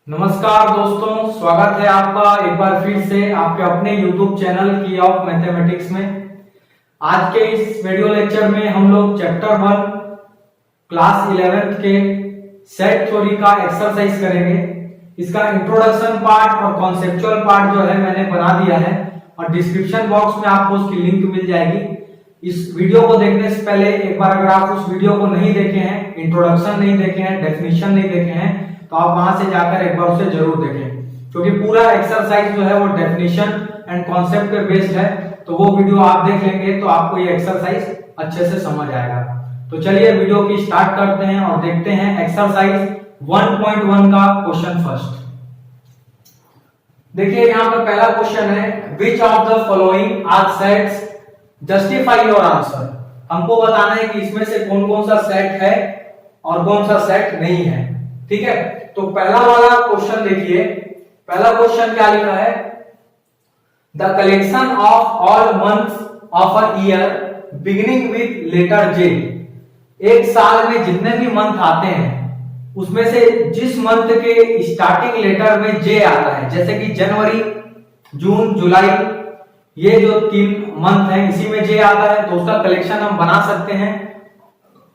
नमस्कार दोस्तों, स्वागत है आपका एक बार फिर से आपके अपने YouTube चैनल की ऑफ मैथमेटिक्स में। आज के इस वीडियो लेक्चर में हम लोग चैप्टर 1 क्लास 11th के सेट थ्योरी का एक्सरसाइज करेंगे। इसका इंट्रोडक्शन पार्ट और कॉन्सेप्चुअल पार्ट जो है मैंने बना दिया है और डिस्क्रिप्शन बॉक्स में आपको उसकी लिंक मिल जाएगी। इस वीडियो को देखने से पहले एक बार अगर आप उस वीडियो को नहीं देखे हैं, इंट्रोडक्शन नहीं देखे हैं, डेफिनेशन नहीं देखे हैं, तो आप वहां से जाकर एक बार उसे जरूर देखें, क्योंकि पूरा एक्सरसाइज जो है वो डेफिनेशन एंड कॉन्सेप्ट पे बेस्ड है। तो वो वीडियो आप देख लेंगे तो आपको ये एक्सरसाइज अच्छे से समझ आएगा। तो चलिए वीडियो की स्टार्ट करते हैं और देखते हैं एक्सरसाइज 1.1 का क्वेश्चन फर्स्ट। देखिए यहाँ पर पहला क्वेश्चन है, which of the following are sets, justify your answer. हमको बताना है कि इसमें से कौन कौन सा सेट है और कौन सा सेट नहीं है। ठीक है, तो पहला वाला क्वेश्चन देखिए। पहला क्वेश्चन क्या लिखा है, the collection of all months of a year beginning with letter J. एक साल में जितने भी मंथ आते हैं उसमें से जिस मंथ के स्टार्टिंग लेटर में जे आता है, जैसे कि जनवरी, जून, जुलाई, ये जो 3 मंथ हैं इसी में जे आता है, तो उसका कलेक्शन हम बना सकते हैं।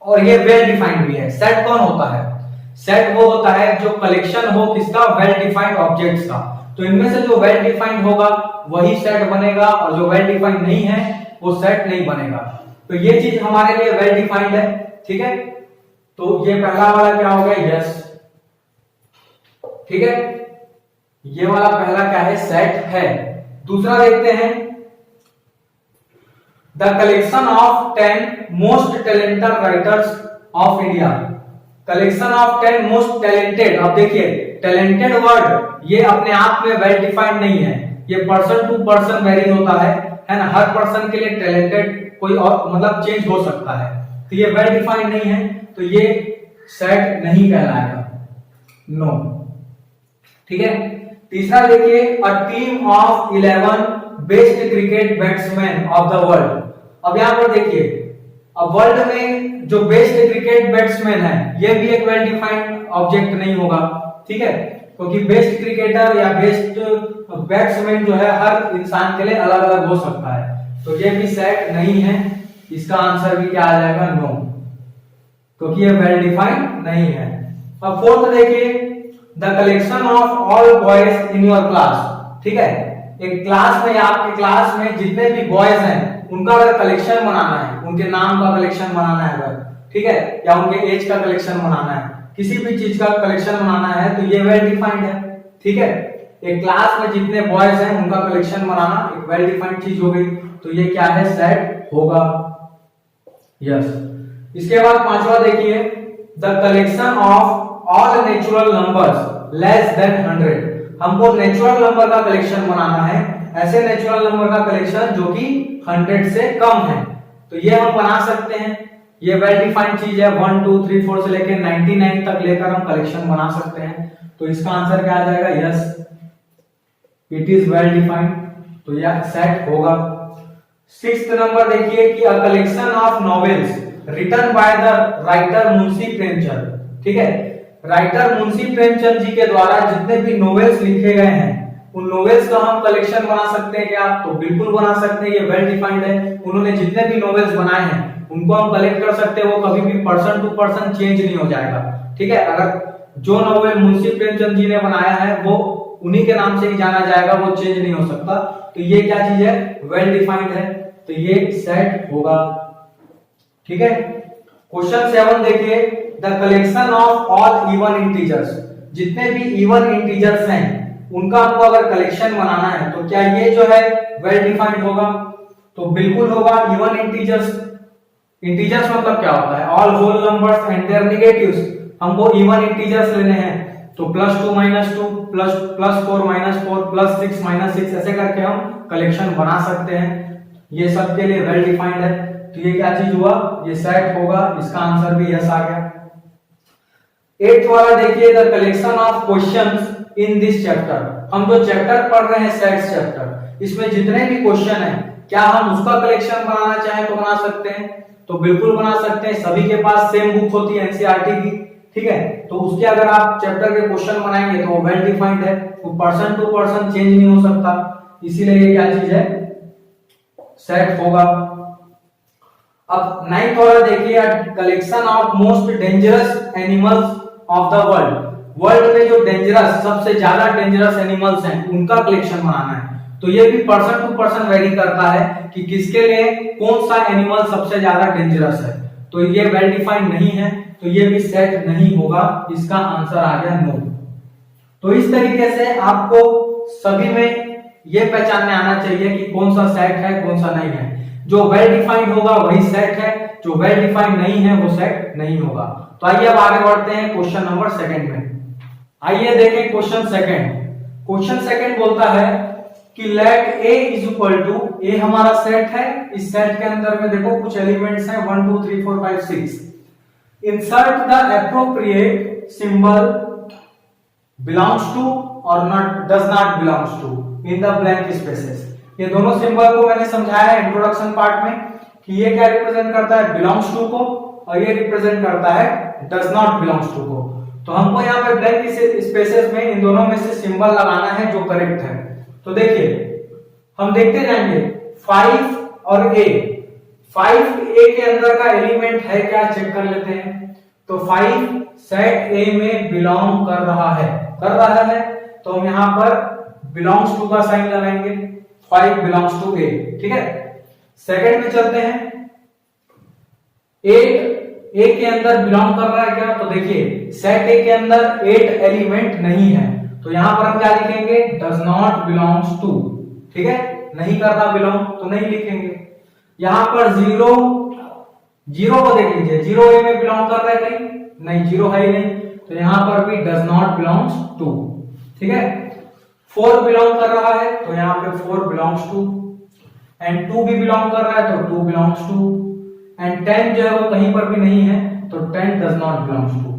और ये वेल डिफाइंड भी है। सेट कौन होता है? सेट वो होता है जो कलेक्शन हो किसका, वेल डिफाइंड ऑब्जेक्ट्स का। तो इनमें से जो वेल डिफाइंड होगा वही सेट बनेगा और जो वेल डिफाइंड नहीं है वो सेट नहीं बनेगा। तो ये चीज हमारे लिए वेल डिफाइंड है। ठीक है, तो ये पहला वाला क्या हो गया, यस। ठीक है, ये वाला पहला क्या है, सेट है। दूसरा देखते हैं, the collection of 10 most talented writers of India. Collection of 10 most talented. अब देखिए टैलेंटेड वर्ड ये अपने आप में वेल डिफाइंड नहीं है, ये पर्सन टू पर्सन वेरी होता है ना। हर पर्सन के लिए टैलेंटेड कोई और मतलब चेंज हो सकता है, तो ये वेल डिफाइंड नहीं है, तो ये सेट नहीं कहलाएगा, नो। ठीक है, तीसरा देखिए, a team of 11 best cricket batsman of the world. अब यहां पर देखिए, अब वर्ल्ड में जो बेस्ट क्रिकेट बैट्समैन है ये भी एक वेल डिफाइंड ऑब्जेक्ट नहीं होगा। ठीक है, क्योंकि बेस्ट क्रिकेटर या बेस्ट बैट्समैन जो है हर इंसान के लिए अलग अलग हो सकता है, तो ये भी सेट नहीं है। इसका आंसर भी क्या आ जाएगा, नो, क्योंकि ये वेल डिफाइंड नहीं है। अब फोर्थ देखिए, the collection of all boys in your class. ठीक है, एक क्लास में या आपके क्लास में जितने भी बॉयज हैं उनका अगर कलेक्शन बनाना है, उनके नाम का कलेक्शन बनाना है अगर, ठीक है, या उनके एज का कलेक्शन बनाना है, किसी भी चीज का कलेक्शन बनाना है, तो ये वेल डिफाइंड है। ठीक है, एक क्लास में जितने बॉयज हैं उनका कलेक्शन बनाना एक वेल डिफाइंड चीज हो गई, तो ये क्या है, सेट होगा, यस। इसके बाद पांचवा देखिए, the collection of all natural numbers less than 100। हमको नेचुरल नंबर का कलेक्शन बनाना है, ऐसे नेचुरल नंबर का कलेक्शन जो कि 100 से कम है, तो ये हम बना सकते हैं। ये वेल डिफाइंड चीज है, 1 2 3 4 से लेकर 99 तक लेकर हम कलेक्शन बना सकते हैं, तो इसका आंसर क्या आ जाएगा, yes, it is well defined, तो यह सेट होगा। 6th नंबर देखिए कि a collection of novels written by the writer Munshi Premchand. ठीक है, राइटर मुंशी प्रेमचंद जी के द्वारा जितने भी नॉवेल्स लिखे गए हैं उन नॉवेल्स का हम कलेक्शन बना सकते हैं क्या, तो बिल्कुल बना सकते हैं, ये वेल डिफाइंड है। उन्होंने जितने भी नॉवेल्स बनाए हैं उनको हम कलेक्ट कर सकते हैं, वो कभी भी पर्सन टू पर्सन चेंज नहीं हो जाएगा। ठीक है, अगर जो नॉवेल मुंशी प्रेमचंद जी ने बनाया है वो उन्हीं के नाम से ही जाना जाएगा, वो चेंज नहीं हो सकता, तो ये क्या चीज है, वेल डिफाइंड है, तो ये सेट होगा। ठीक है, क्वेश्चन 7 देखिए, the collection of all even integers. जितने भी इवन इंटीजर्स हैं उनका हमको अगर कलेक्शन बनाना है तो क्या ये जो है वेल डिफाइंड होगा, तो बिल्कुल होगा। इवन इंटीजर्स, इंटीजर्स मतलब क्या होता है, all whole numbers and their negatives. हमको इवन इंटीजर्स लेने हैं, तो +2 -2 +4 -4 +6 -6 ऐसे करके हम कलेक्शन बना सकते हैं, ये सब के लिए वेल डिफाइंड है, तो ये क्या चीज हुआ, ये सेट होगा, इसका आंसर भी यस आ गया। 8th वाला देखिए, the collection of questions in this chapter. हम जो चैप्टर पढ़ रहे हैं सेट्स चैप्टर, इसमें जितने भी क्वेश्चन हैं क्या हम उसका कलेक्शन बनाना चाहें तो बना सकते हैं, तो बिल्कुल बना सकते हैं। सभी के पास सेम बुक होती है एनसीईआरटी की, ठीक है। तो उसके अगर आप चैप्टर के क्वेश्चन बनाएंगे तो वो वेल डिफाइंड है, वो पर्सन टू पर्सन चेंज नहीं हो सकता, इसीलिए ये क्या चीज है, सेट होगा। अब नाइन्थ वाला देखिए, collection of most dangerous animals of the world. World में जो डेंजरस, सबसे ज्यादा डेंजरस एनिमल्स हैं उनका कलेक्शन बनाना है। तो ये भी पर्सन टू पर्सन वेरी करता है कि किसके लिए कौन सा एनिमल सबसे ज्यादा डेंजरस है। तो ये वेल डिफाइंड नहीं है, तो ये भी सेट नहीं होगा, इसका आंसर आ गया नो। तो इस तरीके से आपको सभी में ये पहचानने आना चाहिए कि कौन सा सेट है कौन सा नहीं है। जो वेल डिफाइंड होगा वही सेट है, जो वेल डिफाइंड नहीं है वो सेट नहीं होगा। तो आइए अब आगे बढ़ते हैं क्वेश्चन नंबर सेकंड में। आइए देखें क्वेश्चन सेकंड। क्वेश्चन सेकंड बोलता है कि let A is equal to, A हमारा सेट है, इस सेट के अंदर में देखो कुछ एलिमेंट्स हैं 1 2 3 4 5 6। Insert the appropriate symbol belongs to or not does not belongs to in the blank spaces. ये दोनों सिंबल को मैंने समझाया है इंट्रोडक्शन पार्ट में कि ये क्या रिप्रेजेंट करता है, बिलोंग्स टू को, और ये रिप्रेजेंट करता है डज नॉट बिलोंग्स टू को। तो हमको यहाँ पे ब्लैंक स्पेसेस में इन दोनों में से सिंबल लगाना है जो करेक्ट है। तो देखिए हम देखते जाएंगे 5 और ए। 5 ए के अंदर का एलिमेंट है क्या, चेक कर लेते हैं। तो 5 सेट ए में बिलोंग कर रहा है, तो हम यहाँ पर बिलोंग्स टू का साइन लगाएंगे, 5 बिलोंग्स टू ए, ठीक है। सेकंड में चलते हैं, 8 ए के अंदर बिलोंग कर रहा है क्या, तो देखिए सेट ए के अंदर 8 एलिमेंट नहीं है, तो यहां पर हम क्या लिखेंगे, डज नॉट बिलोंग्स टू, ठीक है, नहीं कर रहा बिलोंग तो नहीं लिखेंगे। यहां पर 0 को देख लीजिए, 0 ए में बिलोंग कर रहा है कहीं, नहीं 0 है ही नहीं, तो यहां पर भी डज नॉट बिलोंग्स टू, ठीक है। 4 बिलोंग कर रहा है तो यहां पे 4 बिलोंग्स टू, एंड 2 भी बिलोंग कर रहा है तो 2 बिलोंग्स टू, एंड 10 जो है वो कहीं पर भी नहीं है तो 10 डज नॉट बिलोंग्स टू,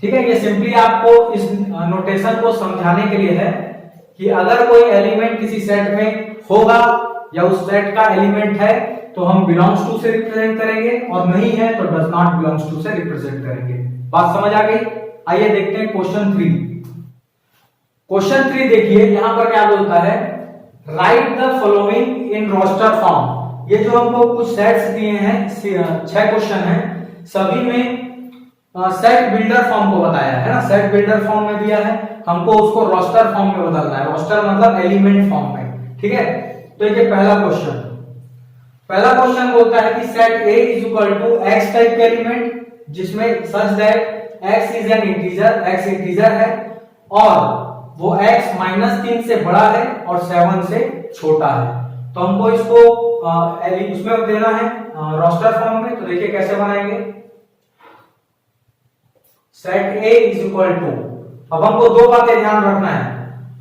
ठीक है। ये सिंपली आपको इस नोटेशन को समझाने के लिए है कि अगर कोई एलिमेंट किसी सेट में होगा या उस सेट का एलिमेंट है तो हम बिलोंग्स टू से रिप्रेजेंट करेंगे, और नहीं है तो डज नॉट बिलोंग्स टू से रिप्रेजेंट करेंगे। बात समझ आ गई। आइए देखते हैं क्वेश्चन 3। क्वेश्चन 3 देखिए यहां पर क्या बोलता है, write the following in roster form. ये जो हमको कुछ सेट्स दिए हैं, 6 क्वेश्चन हैं, सभी में सेट बिल्डर फॉर्म को बताया है ना, सेट बिल्डर फॉर्म में दिया है, हमको उसको रोस्टर फॉर्म में बदलना है, रोस्टर मतलब एलिमेंट फॉर्म में, ठीक है। तो ये पहला क्वेश्चन बोलता है कि set A is equal to x type के एलिमेंट जिसमें such that x is an integer, x integer है और वो x -3 से बड़ा है और 7 से छोटा है। तो हमको इसको उसमें देना है रोस्टर फॉर्म में। तो देखिए कैसे बनाएंगे, set a is equal to, अब हमको दो बातें ध्यान रखना है,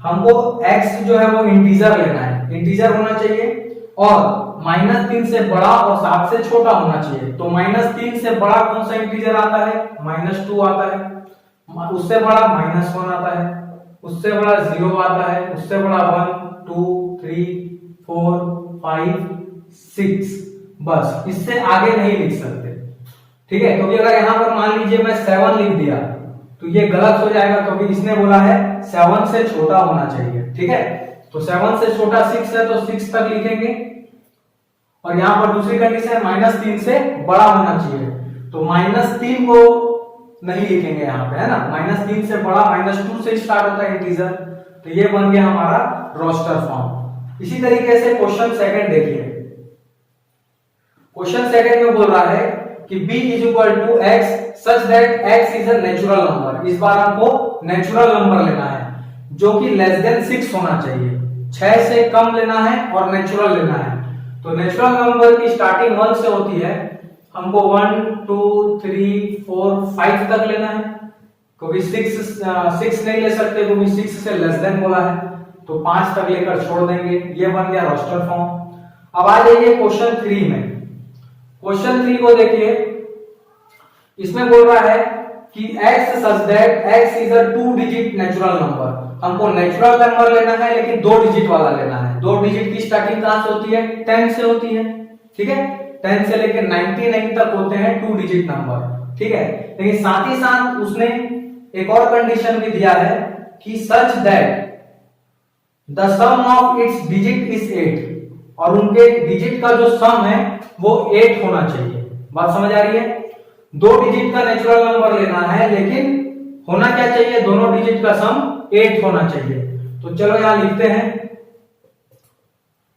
हमको x जो है वो इंटीजर लेना है, इंटीजर होना चाहिए, और -3 से बड़ा और 7 से छोटा होना चाहिए। तो -3 से बड़ा कौन सा इंटीजर आता है, -2 आता है, उससे बड़ा -1 आता है, उससे बड़ा 0 आता है, उससे बड़ा 1 2 3 4 5 6, बस इससे आगे नहीं लिख सकते, ठीक है। क्योंकि अगर यहां पर मान लीजिए मैं 7 लिख दिया तो ये गलत हो जाएगा, क्योंकि इसने बोला है 7 से छोटा होना चाहिए, ठीक है। तो 7 से छोटा 6 है तो 6 तक लिखेंगे, और यहां पर दूसरी कंडीशन -3 से बड़ा होना चाहिए, तो -3 को नहीं लिखेंगे यहां पे, है ना, -3 से बड़ा, -2 से स्टार्ट होता है इंटीजर, तो ये बन गया हमारा रोस्टर फॉर्म। इसी तरीके से क्वेश्चन सेकंड देखिए, क्वेश्चन सेकंड में बोल रहा है कि b is equal to x such that x is a natural number. इस बार हमको नेचुरल नंबर लेना है जो कि लेस देन 6 होना चाहिए, 6 से कम लेना है और नेचुरल लेना है। तो नेचुरल नंबर की स्टार्टिंग 1 से होती है, हमको 1 2 3 4 5 तक लेना है, क्योंकि 6 नहीं ले सकते क्योंकि 6 से लेस देन बोला है, तो 5 तक लेकर छोड़ देंगे। ये बन गया रोस्टर फॉर्म। अब आ जाइए क्वेश्चन 3 में। क्वेश्चन 3 को देखिए, इसमें बोल रहा है कि x such that x is a 2 digit natural number. हमको नेचुरल नंबर लेना है लेकिन 2 डिजिट वाला लेना है। 2 डिजिट की स्टार्टिंग कहां से होती है, 10 से होती है, ठीक है। 10 से लेकर 99 तक होते हैं 2 डिजिट नंबर। ठीक है। लेकिन साथ ही साथ उसने एक और कंडीशन भी दिया है कि such that the sum of its digit is 8, और उनके डिजिट का जो सम है वो 8 होना चाहिए। बात समझ आ रही है? 2 डिजिट का नेचुरल नंबर लेना है, लेकिन होना क्या चाहिए? दोनों डिजिट का सम 8 होना चाहिए। तो चलो यहां लिखते हैं।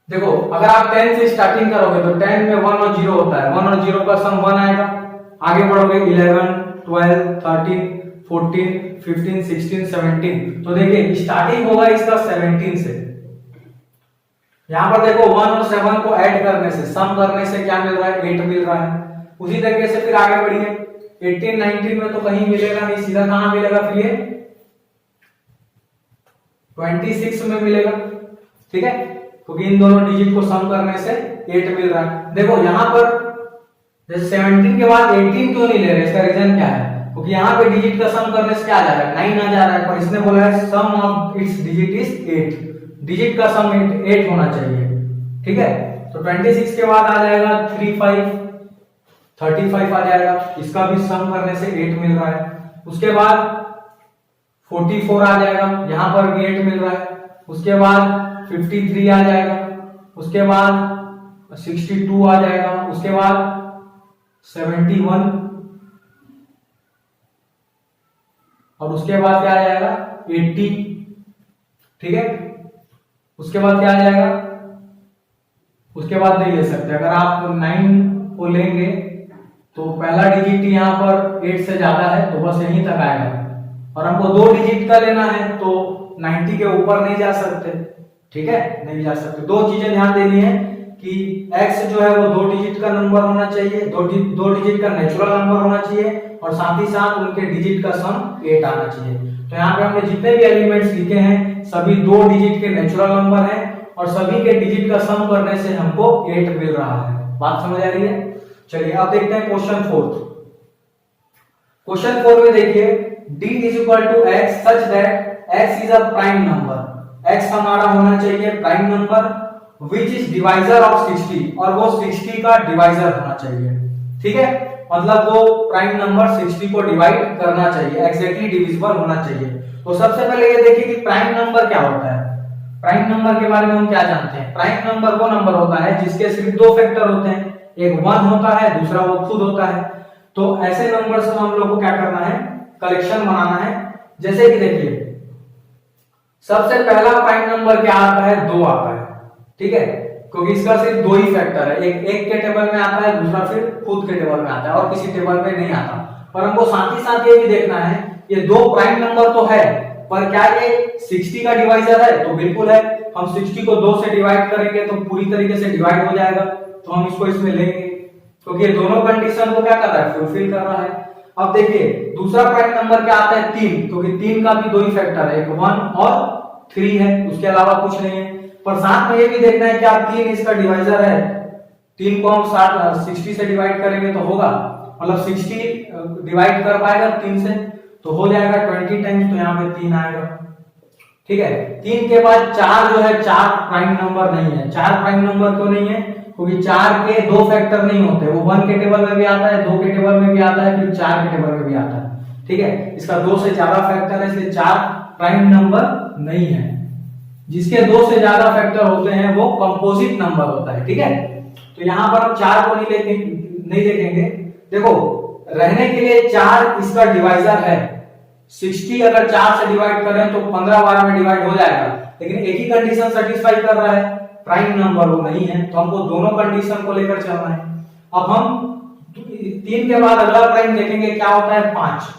देखो, अगर आप 10 से स्टार्टिंग करोगे तो 10 में 1 और 0 होता है, 1 और 0 का सम 1 आएगा। आगे बढ़ोगे 11, 12, 13, 14, 15, 16, 17। तो देखिए स्टार्टिंग होगा इसका 17 से। यहां पर देखो 1 और 7 को ऐड करने से, सम करने से क्या मिल रहा है? 8 मिल रहा है। उसी तरीके से फिर आगे बढ़िए, 18, 19 में तो कहीं मिलेगा नहीं, सीधा कहां मिलेगा? फिर ये 26 में मिलेगा। ठीक है, क्योंकि इन दोनों डिजिट को सम करने से 8 मिल रहा है। देखो यहां पर जैसे 17 के बाद 18 क्यों नहीं ले रहे? इसका रीजन क्या है? क्योंकि यहाँ पे डिजिट का सम करने से क्या आ जा रहा है? 9 आ जा रहा है, पर इसने बोला है sum of its digit is 8, digit का सम 8 होना चाहिए। ठीक है, तो 26 के बाद आ जाएगा 35 आ जाएगा, इसका भी सम करने से 8 मिल रहा है। उसके बाद 44 आ जाएगा, यहां पर भी 8 मिल रहा है। उसके बाद 53 आ जाएगा, उसके बाद 62 आ जाएगा, उसके बाद 71, और उसके बाद क्या आ जाएगा? 80। ठीक है, उसके बाद क्या आ जाएगा? उसके बाद नहीं ले सकते। अगर आप 9 को लेंगे तो पहला डिजिट यहाँ पर 8 से ज्यादा है तो बस यहीं तक आएगा, और हमको 2 डिजिट का लेना है तो 90 के ऊपर नहीं जा सकते। ठीक है, नहीं जा सकते। 2 चीजें ध्यान देनी है कि x जो है वो 2 डिजिट का नंबर होना चाहिए, 2 डिजिट का नेचुरल नंबर होना चाहिए, और साथ ही साथ उनके डिजिट का सम 8 आना चाहिए। तो यहाँ पे हमने जितने भी एलिमेंट्स लिखे हैं सभी 2 डिजिट के नेचुरल नंबर हैं, और सभी के डिजिट का सम करने से हमको 8 मिल रहा है। बात समझ आ रही है? चलिए अब देखते हैं क्वेश्चन 4। क्वेश्चन 4 में देखिए, d is equal to x such that x is a prime number. x हमारा होना चाहिए prime number which is divisor of 60, और वो 60 का डिवाइजर होना चाहिए। ठीक है, मतलब वो प्राइम नंबर 60 को डिवाइड करना चाहिए, एग्जैक्टली डिविजिबल होना चाहिए। तो सबसे पहले ये देखिए कि प्राइम नंबर क्या होता है। प्राइम नंबर के बारे में हम क्या जानते हैं? प्राइम नंबर वो नंबर होता है जिसके सिर्फ 2 फैक्टर होते हैं, एक 1 होता है, दूसरा वो खुद होता है। तो ऐसे नंबर्स को हम लोग को क्या करना है? कलेक्शन बनाना है। जैसे कि देखिए सबसे पहला प्राइम नंबर क्या आता है? 2 आता है। ठीक है, क्योंकि इसका सिर्फ 2 ही फैक्टर है, एक के टेबल में आता है, दूसरा फिर खुद के टेबल में आता है, और किसी टेबल में नहीं आता। पर हमको साथ ही साथ ये भी देखना है, ये 2 प्राइम नंबर तो है, पर क्या ये 60 का डिवाइजर है? तो बिल्कुल है। हम 60 को 2 से डिवाइड करेंगे तो पूरी तरीके से डिवाइड हो जाएगा, तो हम इसको इसमें लेंगे, क्योंकि ये दोनों कंडीशन को क्या कर रहा है? फुलफिल कर रहा है। अब देखिए दूसरा प्राइम नंबर क्या आता है? 3, क्योंकि 3 का भी 2 ही फैक्टर है, एक 1 और 3 है, उसके अलावा कुछ नहीं है। पर साथ में ये भी देखना है कि आप 3 इसका डिवाइजर है, 3 को हम 60 से डिवाइड करेंगे तो होगा, मतलब 60 डिवाइड कर पाएगा 3 से तो हो जाएगा 20 टाइम्स, तो यहाँ पे 3 आएगा। ठीक है, 3 के बाद 4 जो है 4 प्राइम नंबर नहीं है। 4 प्राइम नंबर क्यों नहीं है? क्योंकि 4 के 2 फैक्टर नहीं होते, वो 1 के टेबल में भी आता है, 2 के टेबल में भी आता है, फिर 4 के टेबल में भी आता है। ठीक है, इसका 2 से ज्यादा फैक्टर है, इसलिए 4 प्राइम नंबर नहीं है। जिसके 2 से ज्यादा फैक्टर होते हैं वो कंपोजिट नंबर होता है। ठीक है, तो यहां पर हम 4 को नहीं देखेंगे। देखो रहने के लिए 4 इसका डिवाइजर है। 60 अगर 4 से डिवाइड करें तो 15 बार में डिवाइड हो जाएगा, लेकिन एक ही कंडीशन सेटिस्फाई कर रहा है, प्राइम नंबर वो नहीं है, तो हमको दोनों कंडीशन को लेकर चलना है। अब हम 3 के बाद अगला प्राइम देखेंगे क्या होता है? 5।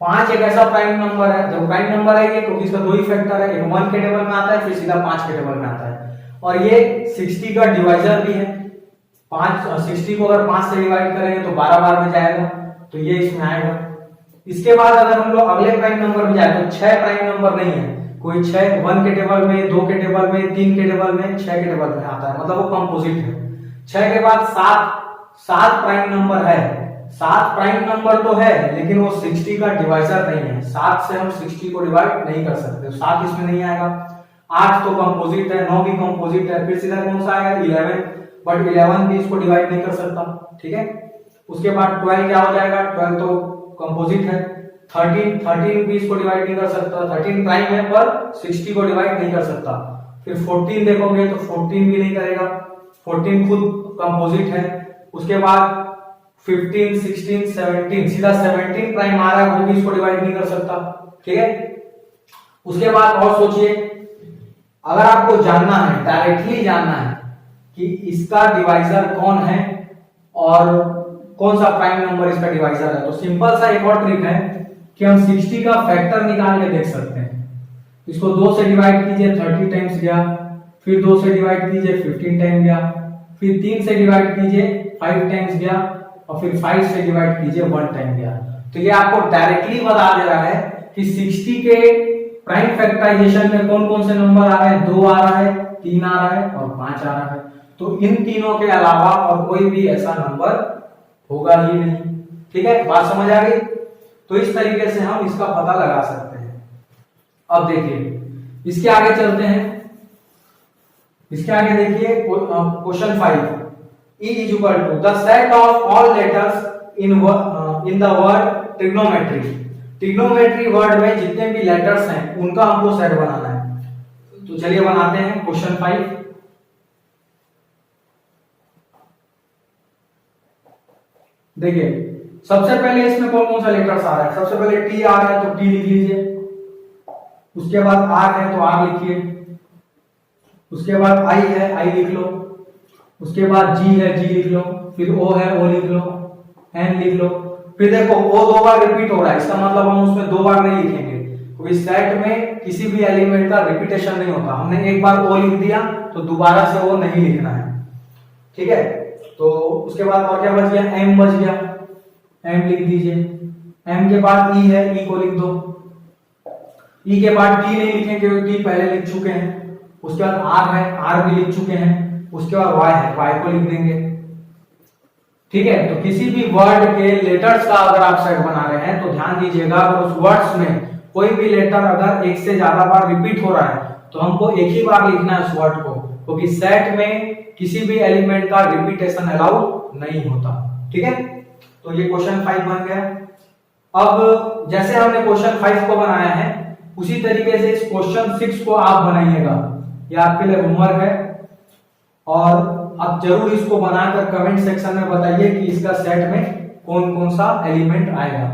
5 एक ऐसा प्राइम नंबर है, जब प्राइम नंबर है ये क्योंकि इसका 2 ही फैक्टर है, एक 1 के टेबल में आता है, फिर सीधा 5 के टेबल में आता है, और ये 60 का डिवाइजर भी है। 60 को अगर 5 से डिवाइड करेंगे तो 12 बार में जाएगा, तो ये इसमें आएगा। इसके बाद अगर हम लोग अगले प्राइम नंबर में जाए तो 6 प्राइम नंबर नहीं है, कोई 6 1 के टेबल में, 2 के टेबल में, 3 के टेबल में, 6 के टेबल में आता है, मतलब वो कंपोजिट है। 6 के बाद 7 प्राइम नंबर है। 7 प्राइम नंबर तो है लेकिन वो 60 का डिवाइजर नहीं है, 7 से हम 60 को डिवाइड नहीं कर सकते, 7 इसमें नहीं आएगा। 8 तो कंपोजिट है, 9 भी कंपोजिट है, फिर सीधा कौन सा आएगा? 11, बट 11 भी इसको डिवाइड नहीं कर सकता। ठीक है, उसके बाद 12 क्या हो जाएगा, 12 तो कंपोजिट है, 13 भी इसको डिवाइड नहीं कर सकता, 13 प्राइम है पर 60 को डिवाइड नहीं कर सकता। फिर 14 देखोगे तो 14 भी नहीं करेगा, 14 खुद कंपोजिट है। उसके बाद 15, 16, 17, सीधा 17 प्राइम आ रहा है, वो भी इसको डिवाइड नहीं कर सकता, ठीक है। उसके बाद और सोचिए, अगर आपको जानना है, डायरेक्टली जानना है कि इसका डिवाइजर कौन है और कौन सा प्राइम नंबर इसका डिवाइजर है, तो सिंपल सा एक और ट्रिक है कि हम 60 का फैक्टर निकाल के देख सकते हैं। इसको 2 से डिवाइड कीजिए 30 टाइम्स गया, फिर 2 से डिवाइड कीजिए 15 टाइम गया, फिर 3 से डिवाइड कीजिए 5 टाइम्स गया, और फिर 5 से डिवाइड कीजिए 1 टाइम गया। तो ये आपको डायरेक्टली बता दे रहा है कि 60 के प्राइम फैक्टराइजेशन में कौन कौन से नंबर आ रहे हैं, 2 आ रहा है, 3 आ रहा है और 5 आ रहा है। तो इन तीनों के अलावा और कोई भी ऐसा नंबर होगा ही नहीं, ठीक है, बात समझ आ गई। तो इस तरीके से हम इसका पता लगा सकते हैं। अब देखिए इसके आगे चलते हैं, इसके आगे देखिए question 5, E is equal to the set of all letters in the word trigonometry। Trigonometry word में जितने भी लेटर्स हैं उनका हमको सेट बनाना है। तो चलिए बनाते हैं क्वेश्चन 5। देखिए सबसे पहले इसमें कौन कौन सा लेटर्स आ रहा है, सबसे पहले टी आ रहा है तो टी लिख लीजिए, उसके बाद आर है तो आर लिखिए, उसके बाद आई है आई लिख लो, उसके बाद जी है जी लिख लो, फिर ओ है ओ लिख लो, एन लिख लो। फिर देखो ओ 2 बार रिपीट हो रहा है, इसका मतलब हम उसमें 2 बार नहीं लिखेंगे, क्योंकि सेट में किसी भी एलिमेंट का रिपीटेशन नहीं होता। हमने एक बार ओ लिख दिया तो दोबारा से ओ नहीं लिखना है, ठीक है। तो उसके बाद और क्या बच गया, एम बच गया, एम लिख दीजिए। एम के बाद ई है, ई को लिख दो। ई के बाद टी नहीं लिखेंगे क्योंकि टी पहले लिख चुके हैं। उसके बाद आर है, आर भी लिख चुके हैं। उसके बाद वाई है, वाई को लिख देंगे, ठीक है। तो किसी भी वर्ड के लेटर्स का अगर आप सेट बना रहे हैं तो ध्यान दीजिएगा, अगर उस वर्ड्स में कोई भी लेटर अगर एक से ज्यादा बार रिपीट हो रहा है तो हमको एक ही बार लिखना है उस वर्ड को, क्योंकि सेट में किसी भी एलिमेंट का रिपीटेशन अलाउड नहीं होता, ठीक है। तो ये क्वेश्चन 5 बन गया। अब जैसे हमने क्वेश्चन 5 को बनाया है उसी तरीके से इस क्वेश्चन 6 को आप बनाइएगा, ये आपके लिए होमवर्क है, और आप जरूर इसको बनाकर कमेंट सेक्शन में बताइए कि इसका सेट में कौन कौन सा एलिमेंट आएगा।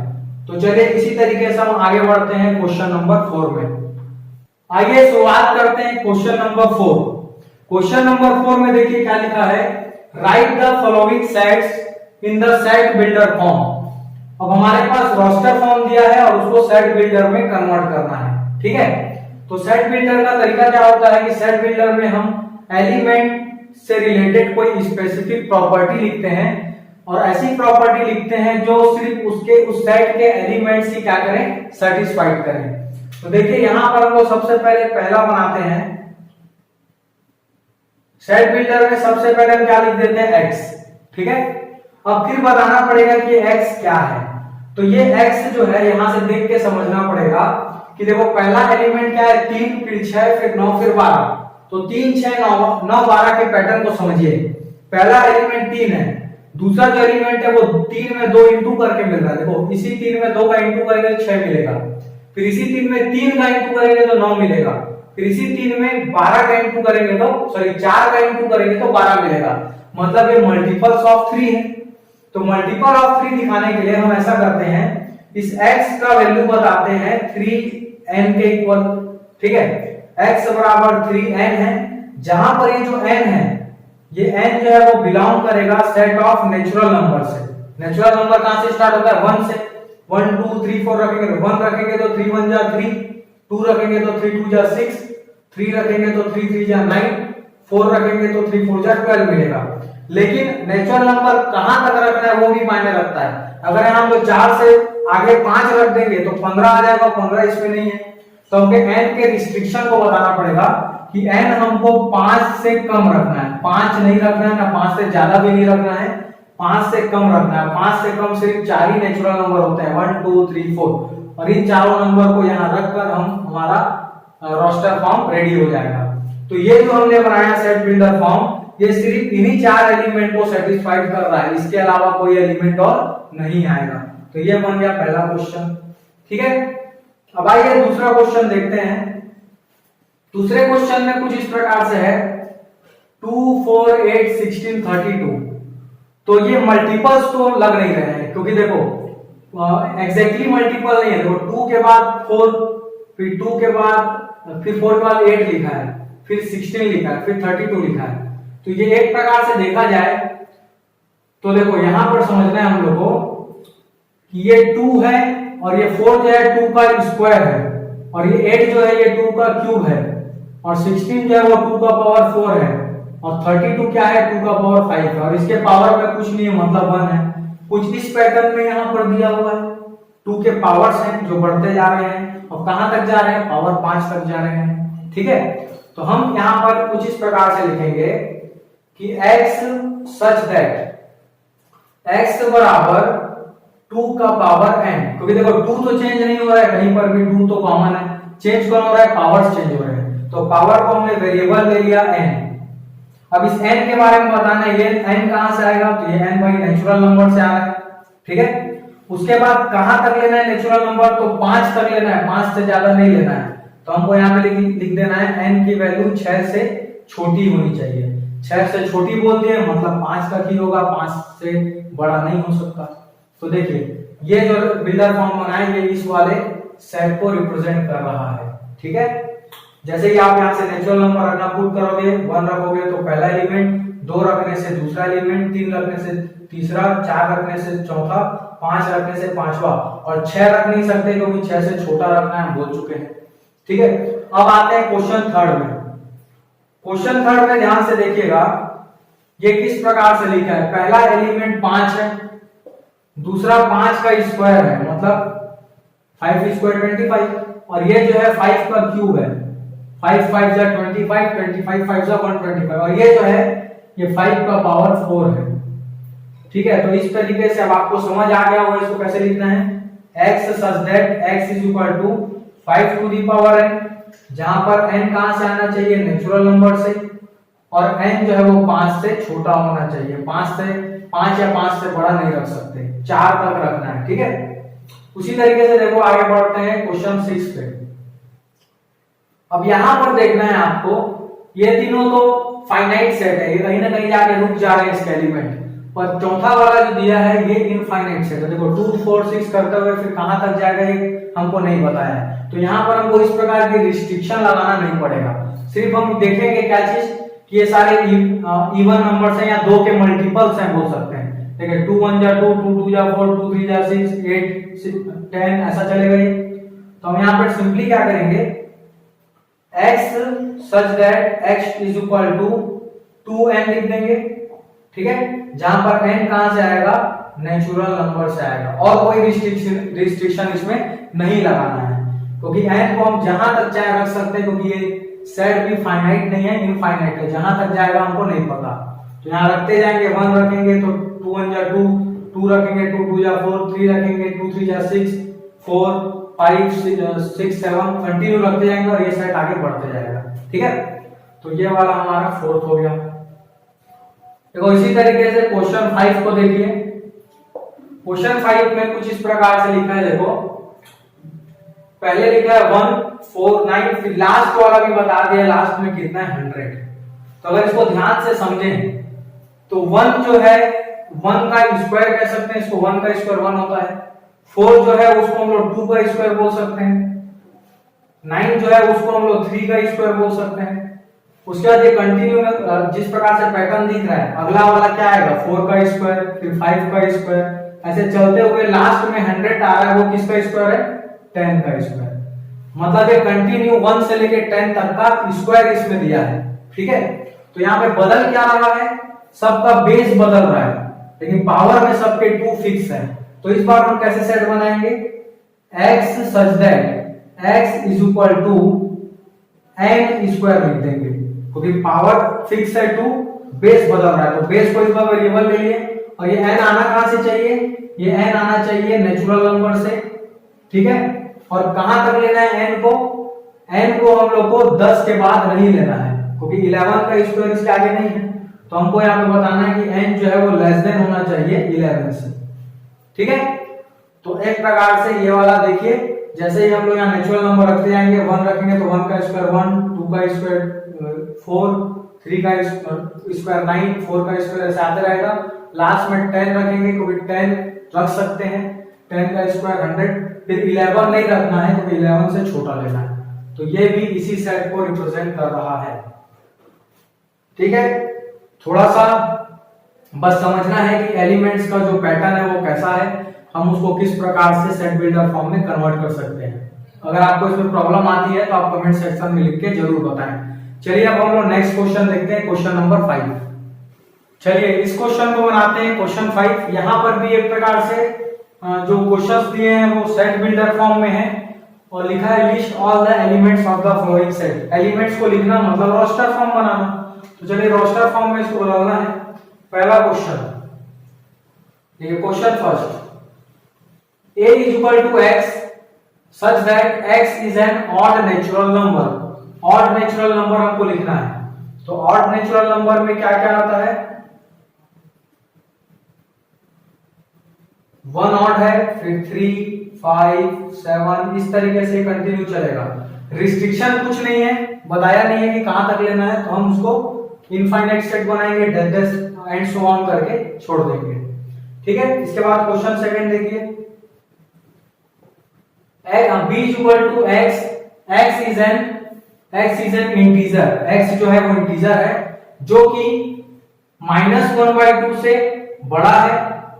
तो चलिए इसी तरीके से हम आगे बढ़ते हैं क्वेश्चन नंबर 4 में। आइए शुरुआत करते हैं क्वेश्चन नंबर 4। क्वेश्चन नंबर 4 में देखिए क्या लिखा है, write the following sets in the set builder form. अब हमारे पास रोस्टर फॉर्म दिया है और उसको सेट बिल्डर में कन्वर्ट करना है, ठीक है। तो सेट बिल्डर का तरीका क्या होता है कि सेट बिल्डर में हम एलिमेंट से रिलेटेड कोई स्पेसिफिक प्रॉपर्टी लिखते हैं और ऐसी प्रॉपर्टी लिखते हैं जो सिर्फ उसके उस सेट के एलिमेंट्स ही क्या करें, सेटिस्फाइड करें। तो देखिए यहां पर हमको सबसे पहले पहला बनाते हैं, सेट बिल्डर में सबसे पहले हम क्या लिख देते हैं, x, ठीक है। अब फिर बताना पड़ेगा कि x क्या है। तो ये x जो है यहां से देख के समझना पड़ेगा कि देखो पहला एलिमेंट क्या है, 3, फिर 6, फिर 9, फिर 12। तो 3, 6, 9, 12 के पैटर्न को समझिए। पहला एलिमेंट 3 है, दूसरा जो एलिमेंट है वो 3 में 2 इंटू करके मिल रहा है, देखो इसी 3 में 2 का इंटू करेंगे तो 6 मिलेगा, फिर इसी 3 में 3 का इंटू करेंगे तो 9 मिलेगा, फिर इसी 3 में 12 का इंटू करेंगे तो 4 का इंटू करेंगे तो 12 मिलेगा। मतलब ये मल्टीपल्स ऑफ 3 है। तो मल्टीपल ऑफ 3 दिखाने के लिए हम ऐसा करते हैं, इस x का वैल्यू बताते हैं 3n के इक्वल, ठीक है। x बराबर 3n है, जहां पर ये जो n है, ये n जो है वो बिलोंग करेगा सेट ऑफ नेचुरल नंबर से। नेचुरल नंबर कहां से स्टार्ट होता है, 1 से। 1 2 3 4 रखेंगे तो 1 रखेंगे तो 3 1 जा 3, 2 रखेंगे तो 3 2 जा 6, 3 रखेंगे तो 3 3 जा 9, 4 रखेंगे तो 3 4 जा 12 मिलेगा। लेकिन नेचुरल नंबर कहां तक रखना है वो भी मायने रखता है। अगर हम लोग 4 से आगे 5 रख देंगे तो 15 आ जाएगा, 15 इसमें नहीं है। तो हमको n के रिस्ट्रिक्शन को बताना पड़ेगा कि n हमको 5 से कम रखना है, 5 नहीं रखना है, ना 5 से ज्यादा भी नहीं रखना है, 5 से कम रखना है। 5 से कम सिर्फ 4 ही नेचुरल नंबर होते हैं, 1 2 3 4, और इन चारों नंबर को यहाँ रखकर हमारा रोस्टर फॉर्म रेडी हो जाएगा। तो ये जो हमने बनाया सेट बिल्डर फॉर्म, ये सिर्फ इन्हीं 4 एलिमेंट को सेटिस्फाइड कर रहा है, इसके अलावा कोई एलिमेंट और नहीं आएगा। तो ये बन गया पहला क्वेश्चन। ठीक है, अब आइए दूसरा क्वेश्चन देखते हैं। दूसरे क्वेश्चन में कुछ इस प्रकार से है 2, 4, 8, 16, 32। तो ये मल्टीपल्स तो लग नहीं रहे हैं, क्योंकि देखो एग्जैक्टली मल्टीपल नहीं है। देखो 2 के बाद 4, फिर 2 के बाद फिर 4 के बाद 8 लिखा है, फिर 16 लिखा है, फिर 32 लिखा है। तो ये एक प्रकार से देखा जाए तो देखो यहां पर समझना है हम लोग को कि ये 2 है और ये 4 जो है 2 का स्क्वायर है, और ये 8 जो है ये 2 का क्यूब है, और 16 जो है वो 2 का पावर 4 है, और 32 क्या है 2 का पावर 5 है, और इसके पावर में कुछ नहीं है, मतलब 1 है। कुछ इस पैटर्न में यहाँ पर दिया हुआ है, 2 के पावर्स हैं जो बढ़ते जा रहे हैं, और कहां तक जा रहे हैं, पावर 5 तक जा रहे हैं। ठीक है, तो हम यहाँ पर कुछ इस प्रकार से लिखेंगे कि x सच दैट x बराबर 2 का पावर n, क्योंकि देखो 2 तो चेंज नहीं हो रहा है कहीं पर भी, 2 तो कॉमन है, चेंज कौन हो रहा है, पावर्स चेंज हो रहे हैं। तो पावर को हमने वेरिएबल ले लिया n। अब इस n के बारे में बताना है, ये n कहां से आएगा, तो ये n भाई नेचुरल नंबर से आ रहा है। ठीक है, उसके बाद कहां तक लेना है नेचुरल नंबर, तो 5 तक लेना है, 5 से ज्यादा नहीं लेना है। तो हमको यहाँ पे लिख देना है n की वैल्यू 6 से छोटी होनी चाहिए। 6 से छोटी बोलते हैं मतलब 5 तक ही होगा, 5 से बड़ा नहीं हो सकता। तो देखिए ये जो बिल्डर फॉर्म बना है ये इस वाले सेट को रिप्रेजेंट कर रहा है। ठीक है, जैसे ही आप यहाँ से नेचुरल नंबर रखना पुट करोगे, 1 रखोगे तो पहला एलिमेंट, 2 रखने से दूसरा एलिमेंट, 3 रखने से तीसरा, 4 रखने से चौथा, 5 रखने से पांचवा, और 6 रख नहीं सकते क्योंकि 6 से छोटा रखना है, हम बोल चुके हैं। ठीक है, अब आते हैं क्वेश्चन थर्ड में। क्वेश्चन थर्ड में ध्यान से देखिएगा, ये किस प्रकार से लिखा है। पहला एलिमेंट 5 है, दूसरा 5 का स्क्वायर है, मतलब 5 स्क्वायर 25, और ये जो है 5 का क्यूब है, 5 5 जा 25, 25 5 जा 125, और ये जो है ये 5 का पावर 4 है। ठीक है, तो इस तरीके से अब आपको समझ आ गया होगा इसको कैसे लिखना है। x such that x is equal to 5 to the power n, जहां पर n कहां से आना चाहिए, नेचुरल नंबर से, और n जो है वो 5 से छोटा होना चाहिए, 5 या 5 से बड़ा नहीं रख सकते, 4 तक रखना है। ठीक है, उसी तरीके से देखो आगे बढ़ते हैं क्वेश्चन 6 पे। अब यहां पर देखना है आपको, ये तीनों तो फाइनाइट सेट है, ये कहीं ना कहीं जाके रुक जा रहे हैं इसके एलिमेंट, पर चौथा वाला जो दिया है ये इनफाइनाइट सेट है। देखो 2 4 6 करते हुए फिर कहां तक जाएगा ये हमको नहीं बताया है, तो यहाँ पर हमको इस प्रकार की रिस्ट्रिक्शन लगाना नहीं पड़ेगा। सिर्फ हम देखेंगे क्या चीज कि ये सारे इवन नंबर्स हैं या 2 के मल्टीपल्स हैं बोल सकते हैं। देखिए 2 1 जा 2, 2 2 जा 4, 2 3 जा 6, 8 10 ऐसा चलेगा ये। तो हम यहाँ पर सिंपली क्या करेंगे, x such that x is equal to 2n लिख देंगे। ठीक है, जहां पर n कहां से आएगा, नेचुरल नंबर से आएगा, और कोई रिस्ट्रिक्शन इसमें नहीं लगाना है, क्योंकि n को हम जहां तक चाहे रख सकते हैं, क्योंकि ये सेट भी फाइनाइट नहीं है, इनफाइनाइट है, जहां तक जाएगा हमको नहीं पता। तो यहाँ रखते जाएंगे, 1 रखेंगे तो 2 1 जा 2, 2 रखेंगे 2 2 जा 4, 3 रखेंगे 2 3 जा 6, 4 5 6 7 कंटिन्यू रखते जाएंगे, और ये सेट आगे बढ़ते जाएगा। ठीक है, तो ये वाला हमारा फोर्थ हो गया। देखो इसी तरीके से क्वेश्चन 5 को देखिए। क्वेश्चन 5 में कुछ इस प्रकार से लिखा है, देखो पहले लिखा है 1 4 9, फिर लास्ट वाला भी बता दिया लास्ट में कितना है 100। तो अगर इसको ध्यान से समझें तो 1 जो है 1 का स्क्वायर कह सकते हैं, इसको 1 का स्क्वायर 1 होता है। 4 जो है उसको हम लोग 2 का स्क्वायर बोल सकते हैं। 9 जो है उसको हम लोग 3 का स्क्वायर बोल सकते हैं। उसके बाद ये कंटिन्यू जिस प्रकार से पैटर्न दिख रहा है, अगला वाला क्या आएगा, 4 का स्क्वायर, फिर 5 का स्क्वायर, ऐसे चलते हुए लास्ट में 100 आ रहा है, वो किसका स्क्वायर है, 10 का स्क्वायर। मतलब ये कंटिन्यू 1 से लेके 10 तक का स्क्वायर इसमें दिया है। ठीक है, तो यहाँ पे बदल क्या रहा है, सबका बेस बदल रहा है, लेकिन पावर में सबके 2 फिक्स है। तो इस बार हम कैसे सेट बनाएंगे, x such that x is equal to n square लिख देंगे, क्योंकि पावर फिक्स है 2, बेस बदल रहा है, तो बेस को इस बार वेरिएबल ले लिए, और ये n आना कहां से चाहिए, ये n आना चाहिए नेचुरल नंबर से। ठीक है, और कहां तक लेना है n को, n को हम लोग को 10 के बाद नहीं लेना है, क्योंकि 11 का स्क्वायर इसके आगे नहीं है, तो हमको यहाँ पे बताना है कि n जो है वो लेस देन होना चाहिए 11 से। ठीक है, तो एक प्रकार से ये वाला देखिए, जैसे ही हम लोग यहाँ नेचुरल नंबर रखते जाएंगे, 1 रखेंगे तो 1 का स्क्वायर 1, 2 का स्क्वायर 4, 3 का स्क्वायर 9, 4 का स्क्वायर ऐसे आते रहेगा। लास्ट में 10 रखेंगे, क्योंकि 10 रख सकते हैं, 10 का स्क्वायर 100, फिर 11 नहीं रखना है क्योंकि 11 से छोटा लेना है। तो ये भी इसी सेट को रिप्रेजेंट कर रहा है। ठीक है, थोड़ा सा बस समझना है कि एलिमेंट्स का जो पैटर्न है वो कैसा है, हम उसको किस प्रकार से सेट बिल्डर फॉर्म में कन्वर्ट कर सकते हैं। अगर आपको इसमें प्रॉब्लम आती है तो आप कमेंट सेक्शन में लिख के जरूर बताएं। चलिए अब हम लोग नेक्स्ट क्वेश्चन देखते हैं, क्वेश्चन नंबर 5। चलिए इस क्वेश्चन को बनाते हैं क्वेश्चन 5। यहाँ पर भी एक प्रकार से जो क्वेश्चंस दिए हैं वो सेट बिल्डर फॉर्म में है और लिखा है list all the elements of the following set. Elements को लिखना मतलब रोस्टर फॉर्म बनाना। तो चलिए रोस्टर फॉर्म में इसको बनाना है। पहला क्वेश्चन, देखिए question first, a is equal to x such that x is an odd natural number। odd natural number हमको लिखना है। तो odd natural number में क्या क्या आता है, 1 ऑड है, फिर 3, 5, 7 इस तरीके से कंटिन्यू चलेगा। रिस्ट्रिक्शन कुछ नहीं है, बताया नहीं है कि कहां तक लेना है, तो हम उसको इनफाइनाइट सेट बनाएंगे, डेथ एंड सो ऑन करके छोड़ देंगे। ठीक है, इसके बाद क्वेश्चन सेकंड देखिए, b is equal to x, x is an integer। x जो है वो इंटीजर है जो कि -1/2 से बड़ा है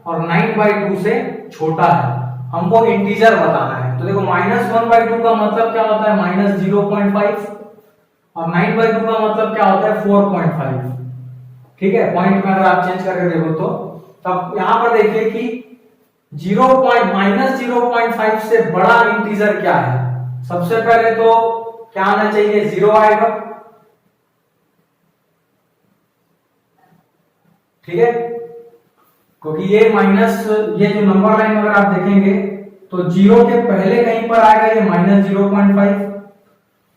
और 9/2 से छोटा है। हमको इंटीजर बताना है। तो देखो -1/2 का मतलब क्या होता है, -0.5 और 9/2 का मतलब क्या होता है, 4.5। ठीक है, पॉइंट में अगर आप चेंज करके देखो तो तब यहां पर देखिए कि -0.5 से बड़ा इंटीजर क्या है। सबसे पहले तो क्या आना चाहिए, 0 आएगा। ठीक है, क्योंकि ये माइनस, ये जो नंबर लाइन अगर आप देखेंगे तो 0 के पहले कहीं पर आएगा ये -0.5।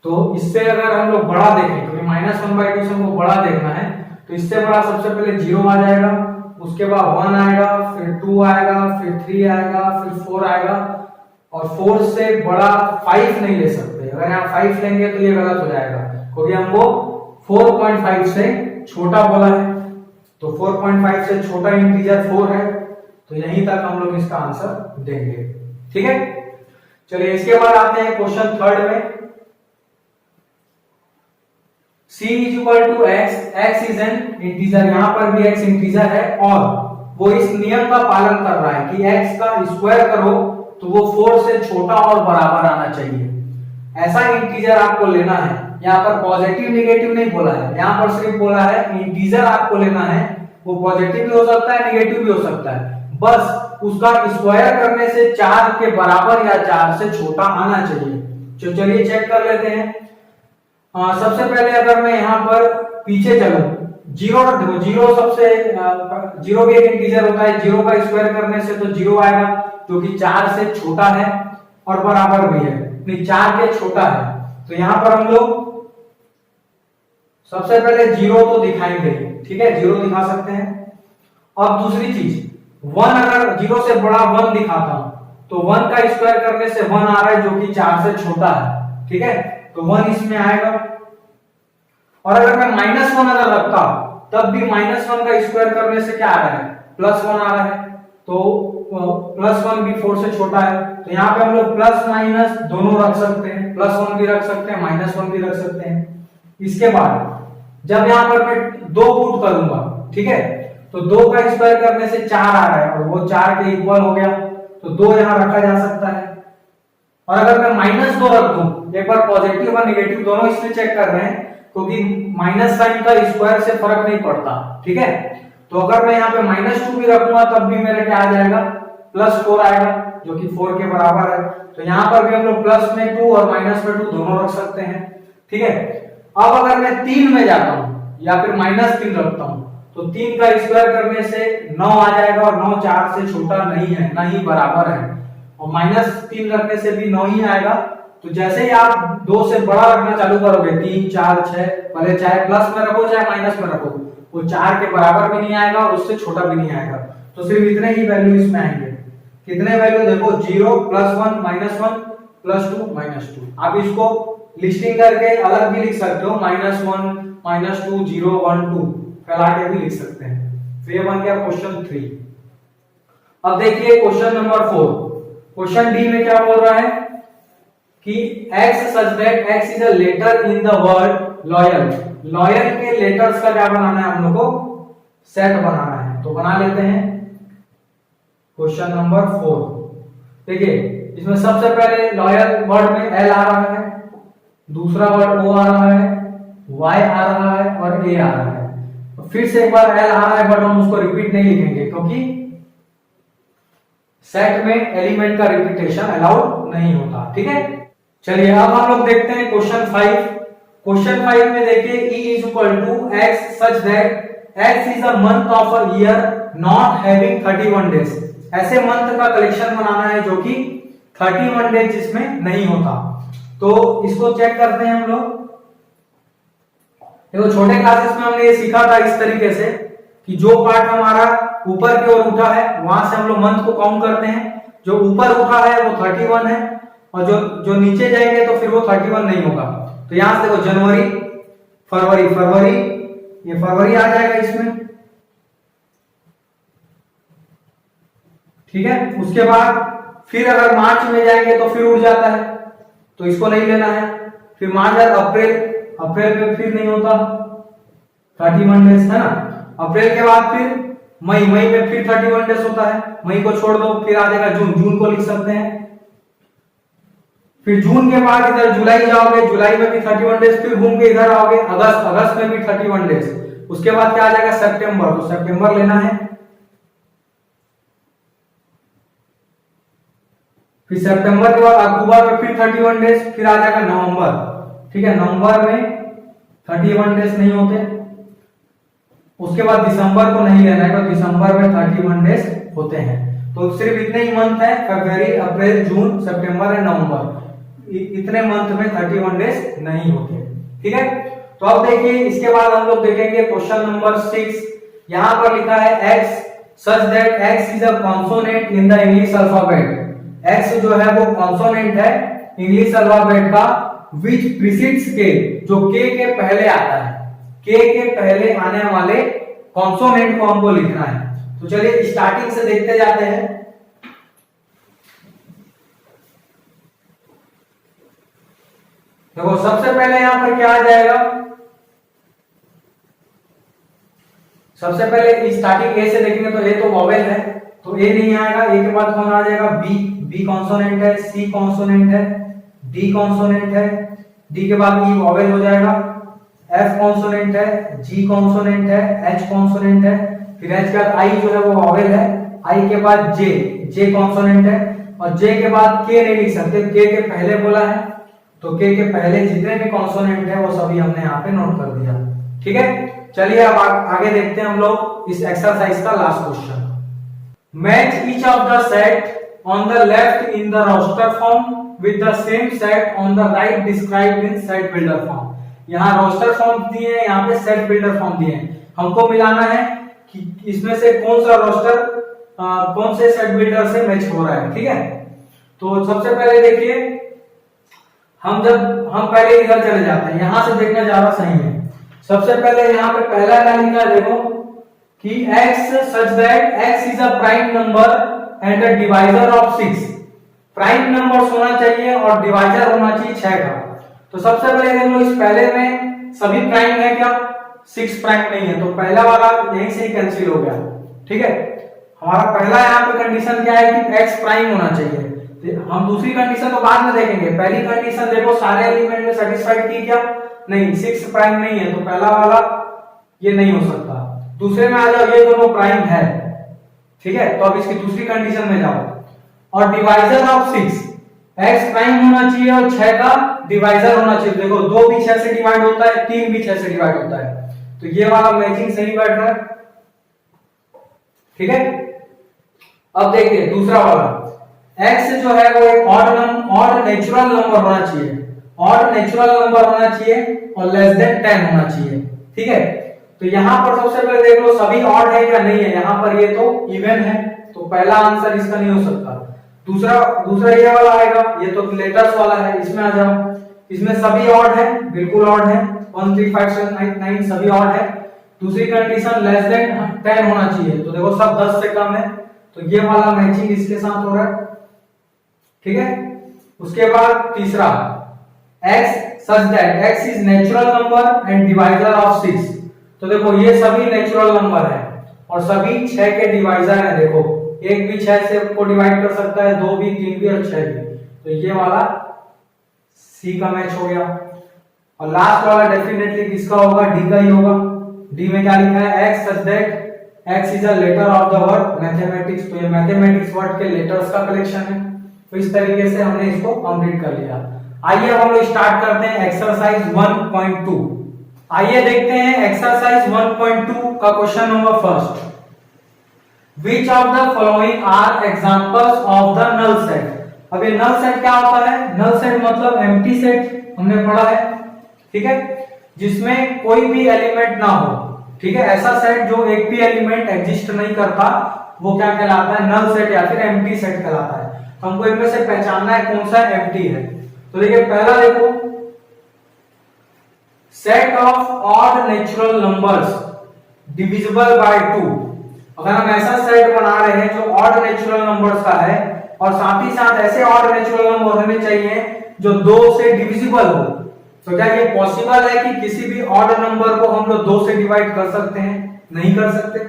तो इससे अगर हम लोग बड़ा देखें, क्योंकि -1/2 से हमको बड़ा देखना है, तो इससे बड़ा सबसे पहले 0 आ जाएगा, उसके बाद 1 आएगा, फिर 2 आएगा, फिर 3 आएगा, फिर 4 आएगा, और 4 से बड़ा 5 नहीं ले सकते। अगर यहाँ 5 लेंगे तो ये गलत हो जाएगा, क्योंकि हमको 4.5 से छोटा बोला है। तो 4.5 से छोटा इंटीजर 4 है, तो यहीं तक हम लोग इसका आंसर देंगे। ठीक है, चलिए इसके बाद आते हैं क्वेश्चन थर्ड में। c is equal to x, x is an integer, यहाँ पर भी x इंटीजर है और वो इस नियम का पालन कर रहा है कि x का स्क्वायर करो तो वो 4 से छोटा और बराबर आना चाहिए। ऐसा इंटीजर आपको लेना है। यहाँ पर पॉजिटिव निगेटिव नहीं बोला है, यहाँ पर सिर्फ बोला है इंटीजर आपको लेना है। वो पॉजिटिव भी हो सकता है, निगेटिव भी हो सकता है, बस उसका स्क्वायर करने से 4 के बराबर या 4 से छोटा आना चाहिए। तो चलिए चेक कर लेते हैं। सबसे पहले अगर मैं यहाँ पर पीछे चलूं, 0 रख दो, 0 सबसे 0 भी एक इंटीजर होता है, 0 का स्क्वायर करने से तो 0 आएगा जो कि 4 से छोटा है और बराबर भी है, नहीं 4 के छोटा है। तो यहाँ पर हम लोग सबसे पहले 0 तो दिखाएंगे, ठीक है, 0 दिखा सकते हैं। अब दूसरी चीज 1, अगर 0 से बड़ा 1 दिखाता हूं तो 1 का स्क्वायर करने से 1 आ रहा है जो कि 4 से छोटा है। ठीक है, तो 1 इसमें आएगा। और अगर मैं -1 अगर रखता तब भी -1 का स्क्वायर करने से क्या आ रहा है, +1 आ रहा है। तो +1 भी 4 से छोटा है, तो यहाँ पे हम लोग प्लस माइनस दोनों रख सकते हैं, +1 भी रख सकते हैं, -1 भी रख सकते हैं। इसके बाद जब यहाँ पर मैं 2 पुट करूंगा, ठीक है, तो 2 का स्क्वायर करने से 4 आ रहा है और वो 4 के इक्वल हो गया, तो 2 यहाँ रखा जा सकता है। और अगर मैं -2 रख दूं, एक बार पॉजिटिव और नेगेटिव दोनों इसमें चेक कर रहे हैं क्योंकि माइनस साइन का स्क्वायर से फर्क नहीं पड़ता। ठीक है, तो अगर मैं यहाँ पे -2 भी रखूंगा तब भी मेरा क्या आ जाएगा, +4 आएगा जो कि 4 के बराबर है। तो यहाँ पर भी हम लोग प्लस में 2 और माइनस में 2 दोनों रख सकते हैं। ठीक है, अब अगर मैं 3 में जाता हूं या फिर -3 रखता हूं तो 3 का स्क्वायर करने से 9 आ जाएगा और 9 4 से छोटा नहीं है, ना ही बराबर है, और -3 रखने से भी 9 ही आएगा। तो जैसे ही आप 2 से बड़ा रखना चालू करोगे, 3 4 6, भले चाहे प्लस में रखो चाहे माइनस में रखो, वो 4 के बराबर भी नहीं आएगा और उससे छोटा भी नहीं आएगा। तो सिर्फ इतने ही वैल्यू इसमें आएंगे। कितने वैल्यू देखो, 0 +1 -1 +2 -2। आप इसको लिस्टिंग करके अलग भी लिख सकते हो, -1 -2 0 1 2 फैला के भी लिख सकते हैं। तो ये बन गया क्वेश्चन 3। अब देखिए क्वेश्चन नंबर 4। क्वेश्चन डी में क्या बोल रहा है कि x such that x is a letter in the word loyal। Loyal के लेटर्स का क्या बनाना है हम लोग को, सेट बनाना है। तो बना लेते हैं क्वेश्चन नंबर 4। देखिए इसमें सबसे पहले लॉयल वर्ड में L आ रहा है, दूसरा वर्ड O आ रहा है, Y आ रहा है और A आ रहा है। फिर से एक बार L आ रहा है बट हम उसको रिपीट नहीं लिखेंगे क्योंकि सेट में एलिमेंट का रिपीटेशन अलाउड नहीं होता। ठीक है, चलिए अब हम लोग देखते हैं क्वेश्चन 5। क्वेश्चन 5 में देखिए E = x such that x is a month of a year not having 31 days। ऐसे मंथ का कलेक्शन बनाना है जो कि 31 डेज जिसमें नहीं होता। तो इसको चेक करते हैं हम लोग। देखो छोटे क्लासेस में हमने ये सीखा था इस तरीके से कि जो पार्ट हमारा ऊपर की ओर उठा है वहां से हम लोग मंथ को काउंट करते हैं। जो ऊपर उठा है वो 31 है और जो नीचे जाएंगे तो फिर वो 31 नहीं होगा। तो यहां से देखो जनवरी, फरवरी, ये फरवरी आ जाएगा इसमें। ठीक है, उसके बाद फिर अगर मार्च में जाएंगे तो फिर उड़ जाता है, तो इसको नहीं लेना है। फिर मार्च अप्रैल में फिर नहीं होता, 31 डेज है ना। अप्रैल के बाद फिर मई में फिर 31 डेज होता है। मई को छोड़ दो, फिर आ जाएगा जून को लिख सकते हैं। फिर जून के बाद इधर जुलाई जाओगे, जुलाई में भी 31 डेज, फिर घूम के इधर आओगे अगस्त में भी 31 डेज। उसके बाद क्या आ जाएगा सितंबर, तो सितंबर लेना है। फिर सितंबर के बाद अक्टूबर में फिर 31 डेज, फिर आ जाएगा नवंबर। ठीक है, नवंबर में 31 डेज नहीं होते। उसके बाद दिसंबर को नहीं लेना है, तो दिसंबर में 31 डेज होते हैं। तो सिर्फ इतने ही मंथ है, फरवरी, अप्रैल, जून, सितंबर और नवंबर। इतने मंथ में 31 डेज नहीं होते। ठीक है, तो अब देखिए इसके बाद हम लोग देखेंगे क्वेश्चन नंबर 6। यहां पर लिखा है x such that x is a consonant in the English alphabet। x जो है वो कॉन्सोनेंट है इंग्लिश अल्फाबेट का, which precedes k, जो k के पहले आता है। k के पहले आने वाले कॉन्सोनेंट को हमको लिखना है। तो चलिए स्टार्टिंग से देखते जाते हैं। देखो सबसे पहले यहां पर क्या आ जाएगा, सबसे पहले स्टार्टिंग ए से देखेंगे तो ए तो वॉवेल है, तो ए नहीं आएगा। ए के बाद कौन आ जाएगा, बी कॉन्सोनेंट है, सी कॉन्सोनेंट है, डी कॉन्सोनेंट है, डी के बाद ई वॉवेल हो जाएगा, एफ कॉन्सोनेंट है, जी कॉन्सोनेंट है, एच कॉन्सोनेंट है, फिर एच के बाद आई जो है वो वॉवेल है, आई के बाद जे कॉन्सोनेंट है, और जे के बाद के नहीं लिख सकते, के के पहले बोला है, तो के के पहले जितने भी कॉन्सोनेंट है वो सभी हमने यहाँ पे नोट कर दिया। ठीक है, चलिए अब आगे देखते हैं हम लोग इस एक्सरसाइज का last question. Match each of the set on the left in the roster form with the same set on the right described in set builder form. यहाँ रोस्टर फॉर्म दिए हैं, यहाँ पे सेट बिल्डर फॉर्म दिए हैं। हमको मिलाना है कि इसमें से कौन सा रोस्टर कौन से सेट बिल्डर से मैच हो रहा है। ठीक है, तो सबसे पहले देखिए हम पहले इधर चले जाते हैं, यहां से देखना ज्यादा सही है। सबसे पहले यहाँ पे पहला क्या लिखा है, देखो कि x such that x is a prime number and a divisor of 6। Prime number होना चाहिए और डिवाइजर होना चाहिए 6 का। तो सबसे पहले देख लो, इस पहले में सभी प्राइम है क्या, 6 प्राइम नहीं है, तो पहला वाला यहीं से ही कैंसिल हो गया। ठीक है, हमारा पहला यहाँ पे कंडीशन क्या है कि x प्राइम होना चाहिए। हम दूसरी कंडीशन तो बाद में देखेंगे, पहली कंडीशन देखो सारे एलिमेंट में सेटिस्फाइड की क्या, नहीं 6 प्राइम नहीं है, तो पहला वाला ये नहीं हो सकता। दूसरे में आ जाओ, ये दोनों प्राइम है। ठीक है, तो अब इसकी दूसरी कंडीशन में जाओ, और डिवाइजर ऑफ 6, x प्राइम होना चाहिए और 6 का डिवाइजर होना चाहिए। देखो 2 भी 6 से डिवाइड होता है, 3 भी 6 से डिवाइड होता है, तो ये वाला मैचिंग सही बैठ रहा है। ठीक है, अब देखिए दूसरा वाला, x जो है वो एक ऑड नेचुरल नंबर होना चाहिए, ऑड नेचुरल नंबर होना चाहिए और लेस देन 10 होना चाहिए। ठीक है, तो यहाँ पर सबसे पहले देख लो सभी ऑड है या नहीं है, यहाँ पर ये तो इवन है, तो पहला आंसर इसका नहीं हो सकता। दूसरा ये वाला आएगा, ये तो लेटर्स वाला है, इसमें आ जाओ, इसमें सभी ऑड है, बिल्कुल ऑड है, 1 3 5 7 8 9 सभी ऑड है। दूसरी कंडीशन लेस देन 10 होना चाहिए, तो देखो सब 10 से कम है, तो ये वाला मैचिंग इसके साथ हो रहा है, ठीक है। उसके बाद तीसरा x such that x is natural number and divisor of 6, तो देखो ये सभी नेचुरल नंबर है और सभी 6 के डिवाइजर है। देखो एक भी 6 से को डिवाइड कर सकता है, 2 भी, 3 भी और 6 भी, तो ये वाला C का मैच हो गया। और लास्ट वाला डेफिनेटली किसका होगा, D का ही होगा। D में क्या लिखा है, x such that x is a letter of the word mathematics, तो ये मैथमेटिक्स वर्ड के लेटर्स का कलेक्शन है। तो इस तरीके से हमने इसको कंप्लीट कर लिया। आइए हम लोग स्टार्ट करते हैं एक्सरसाइज 1.2। आइए देखते हैं एक्सरसाइज 1.2 का question number first. Which of the following are examples of the null set? अब ये null set क्या होता है, null set मतलब empty set, हमने पढ़ा है, ठीक है, जिसमें कोई भी एलिमेंट ना हो, ठीक है। ऐसा सेट जो एक भी एलिमेंट एग्जिस्ट नहीं करता वो क्या कहलाता है, null set या फिर empty set कहलाता है। हमको इनमें से पहचानना है कौन सा empty है। तो देखिए पहला देखो, set of odd natural numbers divisible by 2। अगर हम ऐसा सेट बना रहे हैं जो ऑड नेचुरल नंबर्स का है और साथ ही साथ ऐसे ऑड नेचुरल नंबर होने चाहिए जो 2 से डिविजिबल हो, तो क्या ये पॉसिबल है कि किसी भी ऑड नंबर को हम लोग 2 से डिवाइड कर सकते हैं? नहीं कर सकते।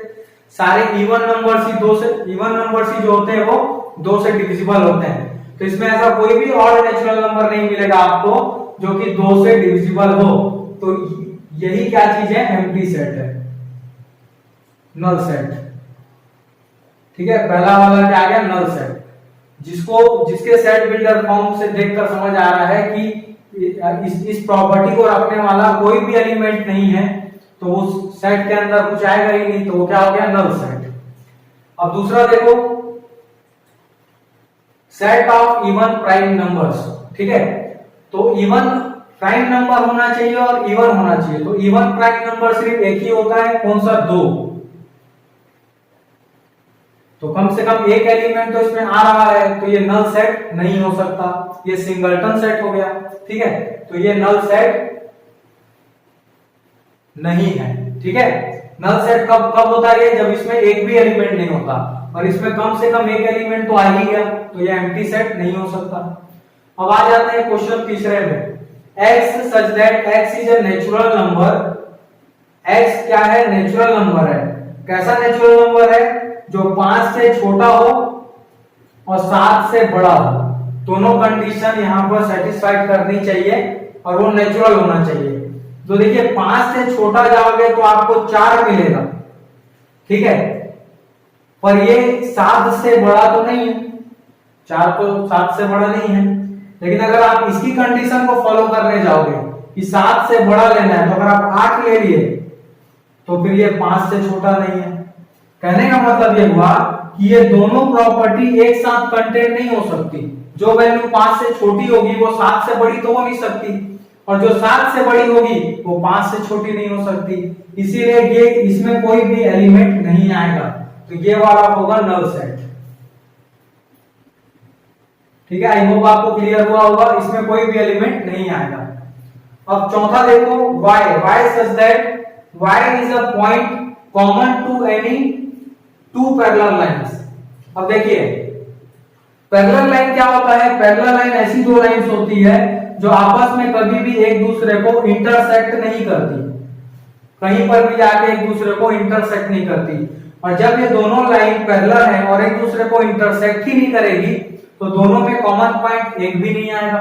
सारे इवन नंबर्स ही 2 से, इवन नंबर्स ही जो होते हैं वो 2 से डिविजिबल होते हैं। तो इसमें ऐसा कोई भी ऑड नेचुरल नंबर नहीं मिलेगा आपको जो कि 2 से डिविजिबल हो। तो यही क्या चीज है, एम्प्टी सेट है, नल सेट, ठीक है। पहला वाला क्या आ गया, नल सेट, जिसके सेट बिल्डर फॉर्म से देखकर समझ आ रहा है कि इस प्रॉपर्टी को रखने वाला कोई भी एलिमेंट नहीं है, तो उस सेट के अंदर कुछ आएगा ही नहीं, तो वो क्या हो गया, नल सेट। अब दूसरा देखो, set of even prime numbers, ठीक है। तो इवन प्राइम नंबर होना चाहिए और इवन होना चाहिए। तो इवन प्राइम नंबर सिर्फ एक ही होता है, कौन सा, 2। तो कम से कम एक एलिमेंट तो इसमें आ रहा है, तो ये नल सेट नहीं हो सकता, ये सिंगलटन सेट हो गया, ठीक है। तो ये नल सेट नहीं है, ठीक है। नल सेट कब कब होता है, जब इसमें एक भी एलिमेंट नहीं होता, और इसमें कम से कम एक एलिमेंट तो आ ही गया, तो ये एम्प्टी सेट नहीं हो सकता। अब आ जाते हैं क्वेश्चन तीसरे में, x such that x is a natural number, x क्या है, नेचुरल नंबर है। कैसा नेचुरल नंबर है, जो 5 से छोटा हो और 7 से बड़ा हो, दोनों कंडीशन यहाँ पर सेटिस्फाइड करनी चाहिए और वो नेचुरल होना चाहिए। तो देखिए 5 से छोटा जाओगे तो आपको 4 मिलेगा, ठीक है, पर ये 7 से बड़ा तो नहीं है, 4 तो 7 से बड़ा नहीं है। लेकिन अगर आप इसकी कंडीशन को फॉलो करने जाओगे कि 7 से बड़ा लेना है, तो अगर आप 8 ले लिए तो फिर ये 5 से छोटा नहीं है। कहने का मतलब ये हुआ कि ये दोनों प्रॉपर्टी एक साथ कंटेन नहीं हो सकती। जो वैल्यू 5 से छोटी होगी वो 7 से बड़ी तो हो नहीं सकती, और जो 7 से बड़ी होगी वो 5 से छोटी नहीं हो सकती। इसीलिए ये इसमें कोई भी एलिमेंट नहीं आएगा, तो ये वाला होगा नल सेट, ठीक है। आई होप आपको क्लियर हुआ होगा, इसमें कोई भी एलिमेंट नहीं आएगा। अब चौथा देखो, y such that y is a point common to any two parallel lines। अब देखिए पैरेलल लाइन क्या होता है, पैरेलल लाइन ऐसी दो लाइंस होती है जो आपस में कभी भी एक दूसरे को इंटरसेक्ट नहीं करती, कहीं पर भी जाके एक दूसरे को इंटरसेक्ट नहीं करती। और जब ये दोनों लाइन पैरेलल है और एक दूसरे को इंटरसेक्ट ही नहीं करेगी, तो दोनों में कॉमन पॉइंट एक भी नहीं आएगा,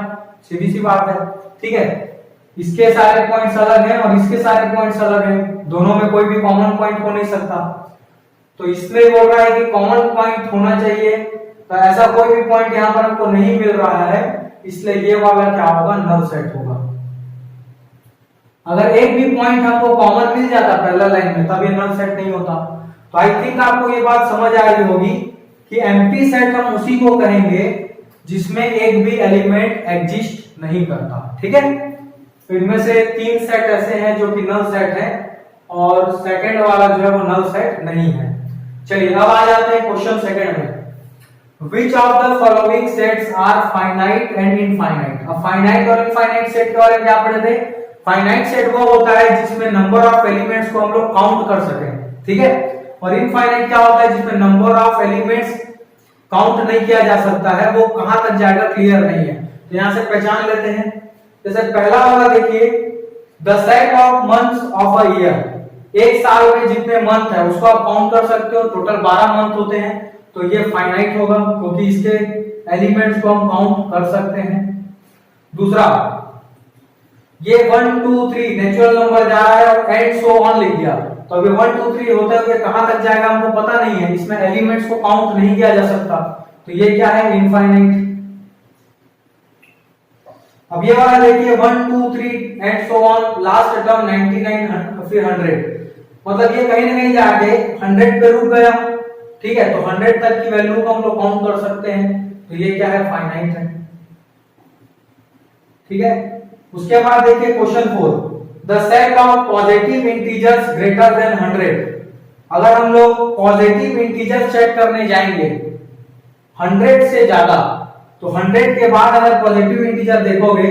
सीधी सी बात है, ठीक है। इसके सारे पॉइंट्स अलग हैं और इसके सारे पॉइंट्स अलग हैं, दोनों में कोई भी कॉमन पॉइंट हो नहीं सकता। तो इसलिए बोल रहा है कि कॉमन पॉइंट होना चाहिए, तो ऐसा कोई भी पॉइंट यहाँ पर हमको नहीं मिल रहा है, इसलिए ये वाला क्या होगा, नल सेट होगा। अगर एक भी पॉइंट हमको कॉमन मिल जाता पैरेलल लाइन में, तब ये नल सेट नहीं होता। तो आई थिंक आपको ये बात समझ आ रही होगी कि एम्प्टी सेट हम उसी को कहेंगे जिसमें एक भी एलिमेंट एग्जिस्ट नहीं करता, ठीक है। तो इनमें से 3 सेट ऐसे हैं जो कि नल सेट है, और सेकंड वाला जो है वो नल सेट नहीं है। चलिए अब आ जाते हैं क्वेश्चन सेकंड में। Which of the following sets are finite and infinite? अब फाइनाइट और इनफाइनाइट सेट के बारे में क्या पढ़े थे? फाइनाइट सेट वो होता है जिसमें नंबर ऑफ एलिमेंट्स को हम लोग काउंट कर सकें, ठीक है। और इनफाइनाइट क्या होता है? जिसमें नंबर ऑफ एलिमेंट्स काउंट नहीं किया जा सकता है, वो कहां तक जाएगा क्लियर नहीं है। तो यहां से पहचान लेते हैं। जैसे पहला वाला देखिए, the set of months of a year, एक साल में जितने मंथ है उसको आप काउंट कर सकते हो, टोटल 12 मंथ होते हैं, तो ये फाइनाइट होगा क्योंकि इसके एलिमेंट्स को हम काउंट कर सकते हैं। दूसरा, ये 1 2 3 नेचुरल नंबर जा रहा है और एंड सो ऑन लिख दिया, तो अभी 1 2 3 होते हुए कहां तक जाएगा हमको पता नहीं है, इसमें एलिमेंट्स को काउंट नहीं किया जा सकता, तो ये क्या है? इनफाइनाइट। अब ये वाला देखिए 1 2 3 and so on, last term 99 फिर 100, मतलब ये कहीं ना कहीं जाके 100 पे रुक गया, ठीक है। तो 100 तक की वैल्यू को हम लोग काउंट कर सकते हैं, तो ये क्या है? फाइनाइट है, ठीक है। उसके बाद देखिए question 4, the set of positive integers greater than 100। अगर हम लोग पॉजिटिव इंटीजर्स चेक करने जाएंगे 100 से ज्यादा, तो 100 के बाद अगर पॉजिटिव इंटीजर देखोगे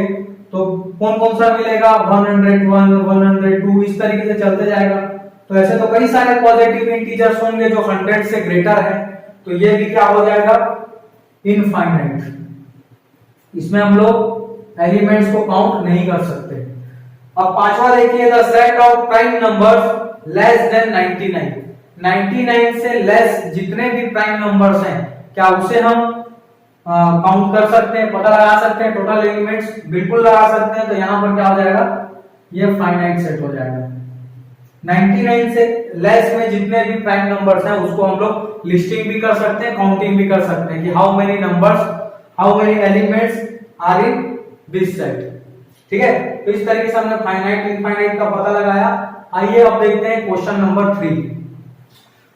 तो कौन कौन सा मिलेगा? 101 102 इस तरीके से चलते जाएगा। तो ऐसे तो कई सारे पॉजिटिव इंटीजर्स होंगे जो 100 से ग्रेटर है, तो ये भी क्या हो जाएगा? इनफाइनाइट। इसमें हम लोग एलिमेंट्स को काउंट नहीं कर सकते। अब पांचवा देखिए, the set of prime numbers less than 99, 99 से लेस जितने भी प्राइम नंबर्स हैं, क्या उसे हम काउंट कर सकते हैं, पता लगा सकते हैं टोटल एलिमेंट्स? बिल्कुल लगा सकते हैं। तो यहां पर क्या हो जाएगा? ये फाइनाइट सेट हो जाएगा। 99 से लेस में जितने भी प्राइम नंबर्स हैं उसको हम लोग लिस्टिंग भी कर सकते हैं, काउंटिंग भी कर सकते हैं कि how many numbers, how many elements are in this set, ठीक है। तो इस तरीके से हमने फाइनाइट इनफाइनाइट का पता लगाया। आइए अब देखते हैं क्वेश्चन नंबर 3।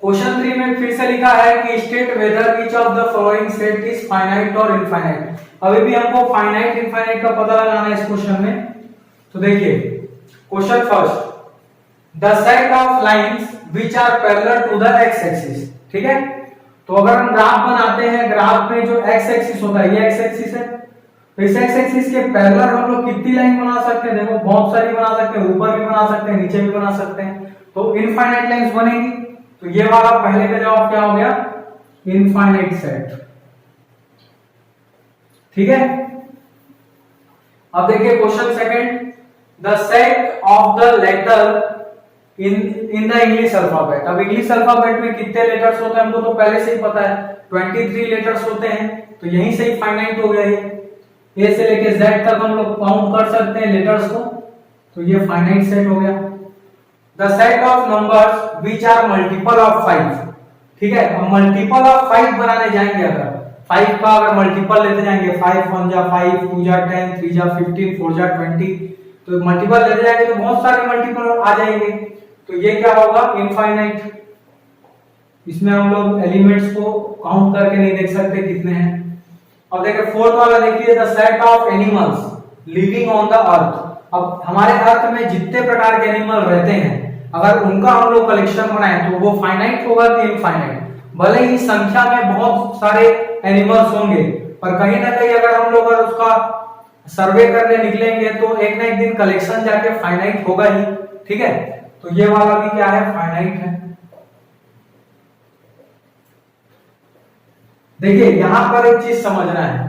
क्वेश्चन 3 में फिर से लिखा है कि state whether which of the following set is finite और इनफाइनाइट। अभी भी हमको फाइनाइट इनफाइनाइट का पता लगाना है इस क्वेश्चन में। तो देखिए question first, the set of lines which are parallel to the x axis, ठीक है। तो अगर हम ग्राफ बनाते हैं, ग्राफ में जो एक्स एक्सिस होता है ये एक्स एक्सिस है, तो इस एक्स एक्सिस के पैरेलल हम लोग कितनी लाइन बना सकते हैं? देखो बहुत सारी बना सकते हैं, ऊपर भी बना सकते हैं, नीचे भी बना सकते हैं, तो इनफाइनाइट लाइंस बनेगी। तो ये वाला पहले का जवाब क्या हो गया? इनफाइनाइट सेट, ठीक है। अब देखिए question second, the set of the letter in the English alphabet. अब इंग्लिश अल्फाबेट में कितने लेटर्स होते हैं हमको तो पहले से ही पता है, 23 लेटर्स होते हैं, तो यहीं से ही फाइनाइट हो गया ये। ए से लेके जेड तक हम लोग काउंट कर सकते हैं लेटर्स को, तो ये फाइनाइट सेट हो गया। The set of numbers which are multiple of 5, ठीक है। अब मल्टीपल ऑफ 5 बनाने जाएंगे, अगर 5 का अगर मल्टीपल लेते जाएंगे, 5 1 जा 5, 2 जा 10, 3 जा 15, 4 जा 20, तो मल्टीपल लेते जाएंगे तो बहुत सारे मल्टीपल आ जाएंगे, तो ये क्या होगा? इनफाइनाइट। इसमें हम लोग एलिमेंट्स को काउंट करके नहीं देख सकते कितने हैं। अब देखिए फोर्थ वाला देखिए, the set of animals living on the earth. अब हमारे अर्थ में जितने प्रकार के एनिमल रहते हैं, अगर उनका हम लोग कलेक्शन बनाए तो वो फाइनाइट होगा कि इनफाइनाइट? भले ही संख्या में बहुत सारे एनिमल्स होंगे, पर कहीं ना कहीं अगर हम लोग उसका सर्वे करने निकलेंगे तो एक ना एक दिन कलेक्शन जाके फाइनाइट होगा ही, ठीक है। तो ये वाला भी क्या है? फाइनाइट है। देखिए यहां पर एक चीज समझना है,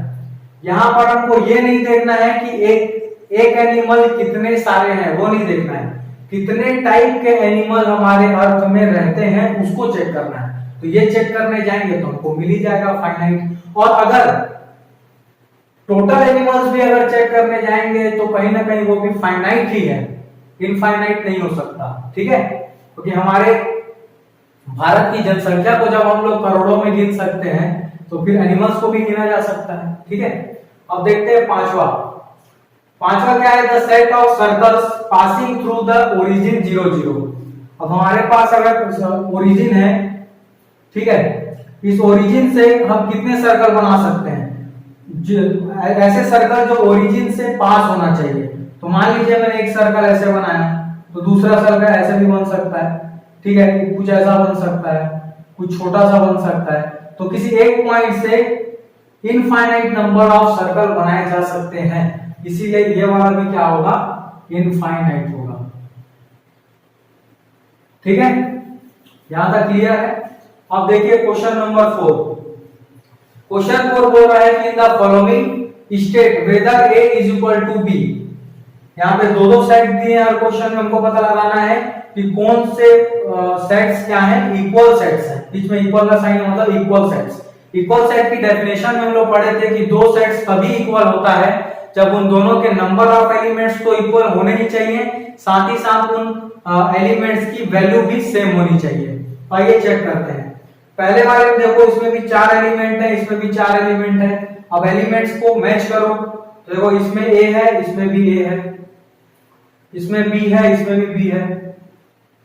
यहां पर हमको ये नहीं देखना है कि एक एनिमल कितने सारे हैं, वो नहीं देखना है, कितने टाइप के एनिमल हमारे अर्थ में रहते हैं उसको चेक करना है। तो ये चेक करने जाएंगे तो हमको मिल ही जाएगा फाइनाइट। और अगर टोटल एनिमल्स भी अगर चेक करने जाएंगे तो कहीं ना कहीं वो भी फाइनाइट ही है, इनफाइनाइट नहीं हो सकता, ठीक है। क्योंकि हमारे भारत की जनसंख्या को जब हम लोग करोड़ों में गिन सकते हैं तो फिर एनिमल्स को भी गिना जा सकता है, ठीक है। अब देखते हैं पांचवा क्या है? The set of circles passing through the origin 0 0। अब हमारे पास अगर ओरिजिन है, ठीक है, इस ओरिजिन से हम कितने सर्कल बना सकते हैं? ऐसे सर्कल जो ओरिजिन से पास होना चाहिए। तो मान लीजिए मैंने एक सर्कल ऐसे बनाया, तो दूसरा सर्कल ऐसे भी बन सकता है, ठीक है, कुछ ऐसा बन सकता है, कुछ छोटा सा बन सकता है। तो किसी एक पॉइंट से इनफाइनाइट नंबर ऑफ सर्कल बनाए जा सकते हैं, इसीलिए ये वाला भी क्या होगा, इनफाइनाइट होगा। ठीक है, यहां तक क्लियर है। अब देखिए क्वेश्चन नंबर 4। क्वेश्चन 4 बोल रहा है कि in the following state whether A is equal to B. यहाँ पे दो सेट दिए हैं और क्वेश्चन में हमको पता लगाना है कि कौन से सेट्स क्या हैं, इक्वल सेट्स हैं, बीच में इक्वल का साइन मतलब इक्वल सेट्स। इक्वल सेट की डेफिनेशन में हम लोग पढ़े थे कि दो सेट्स तभी इक्वल होता है जब उन दोनों के नंबर ऑफ एलिमेंट्स तो इक्वल होने ही चाहिए, साथ ही साथ उन एलिमेंट्स की वैल्यू भी सेम होनी चाहिए। आइए चेक करते हैं। पहले वाले में देखो, इसमें भी 4 एलिमेंट है, इसमें भी 4 एलिमेंट है। अब एलिमेंट्स को मैच करो, तो देखो इसमें ए है, इसमें भी ए है, इसमें बी है, इसमें भी बी है,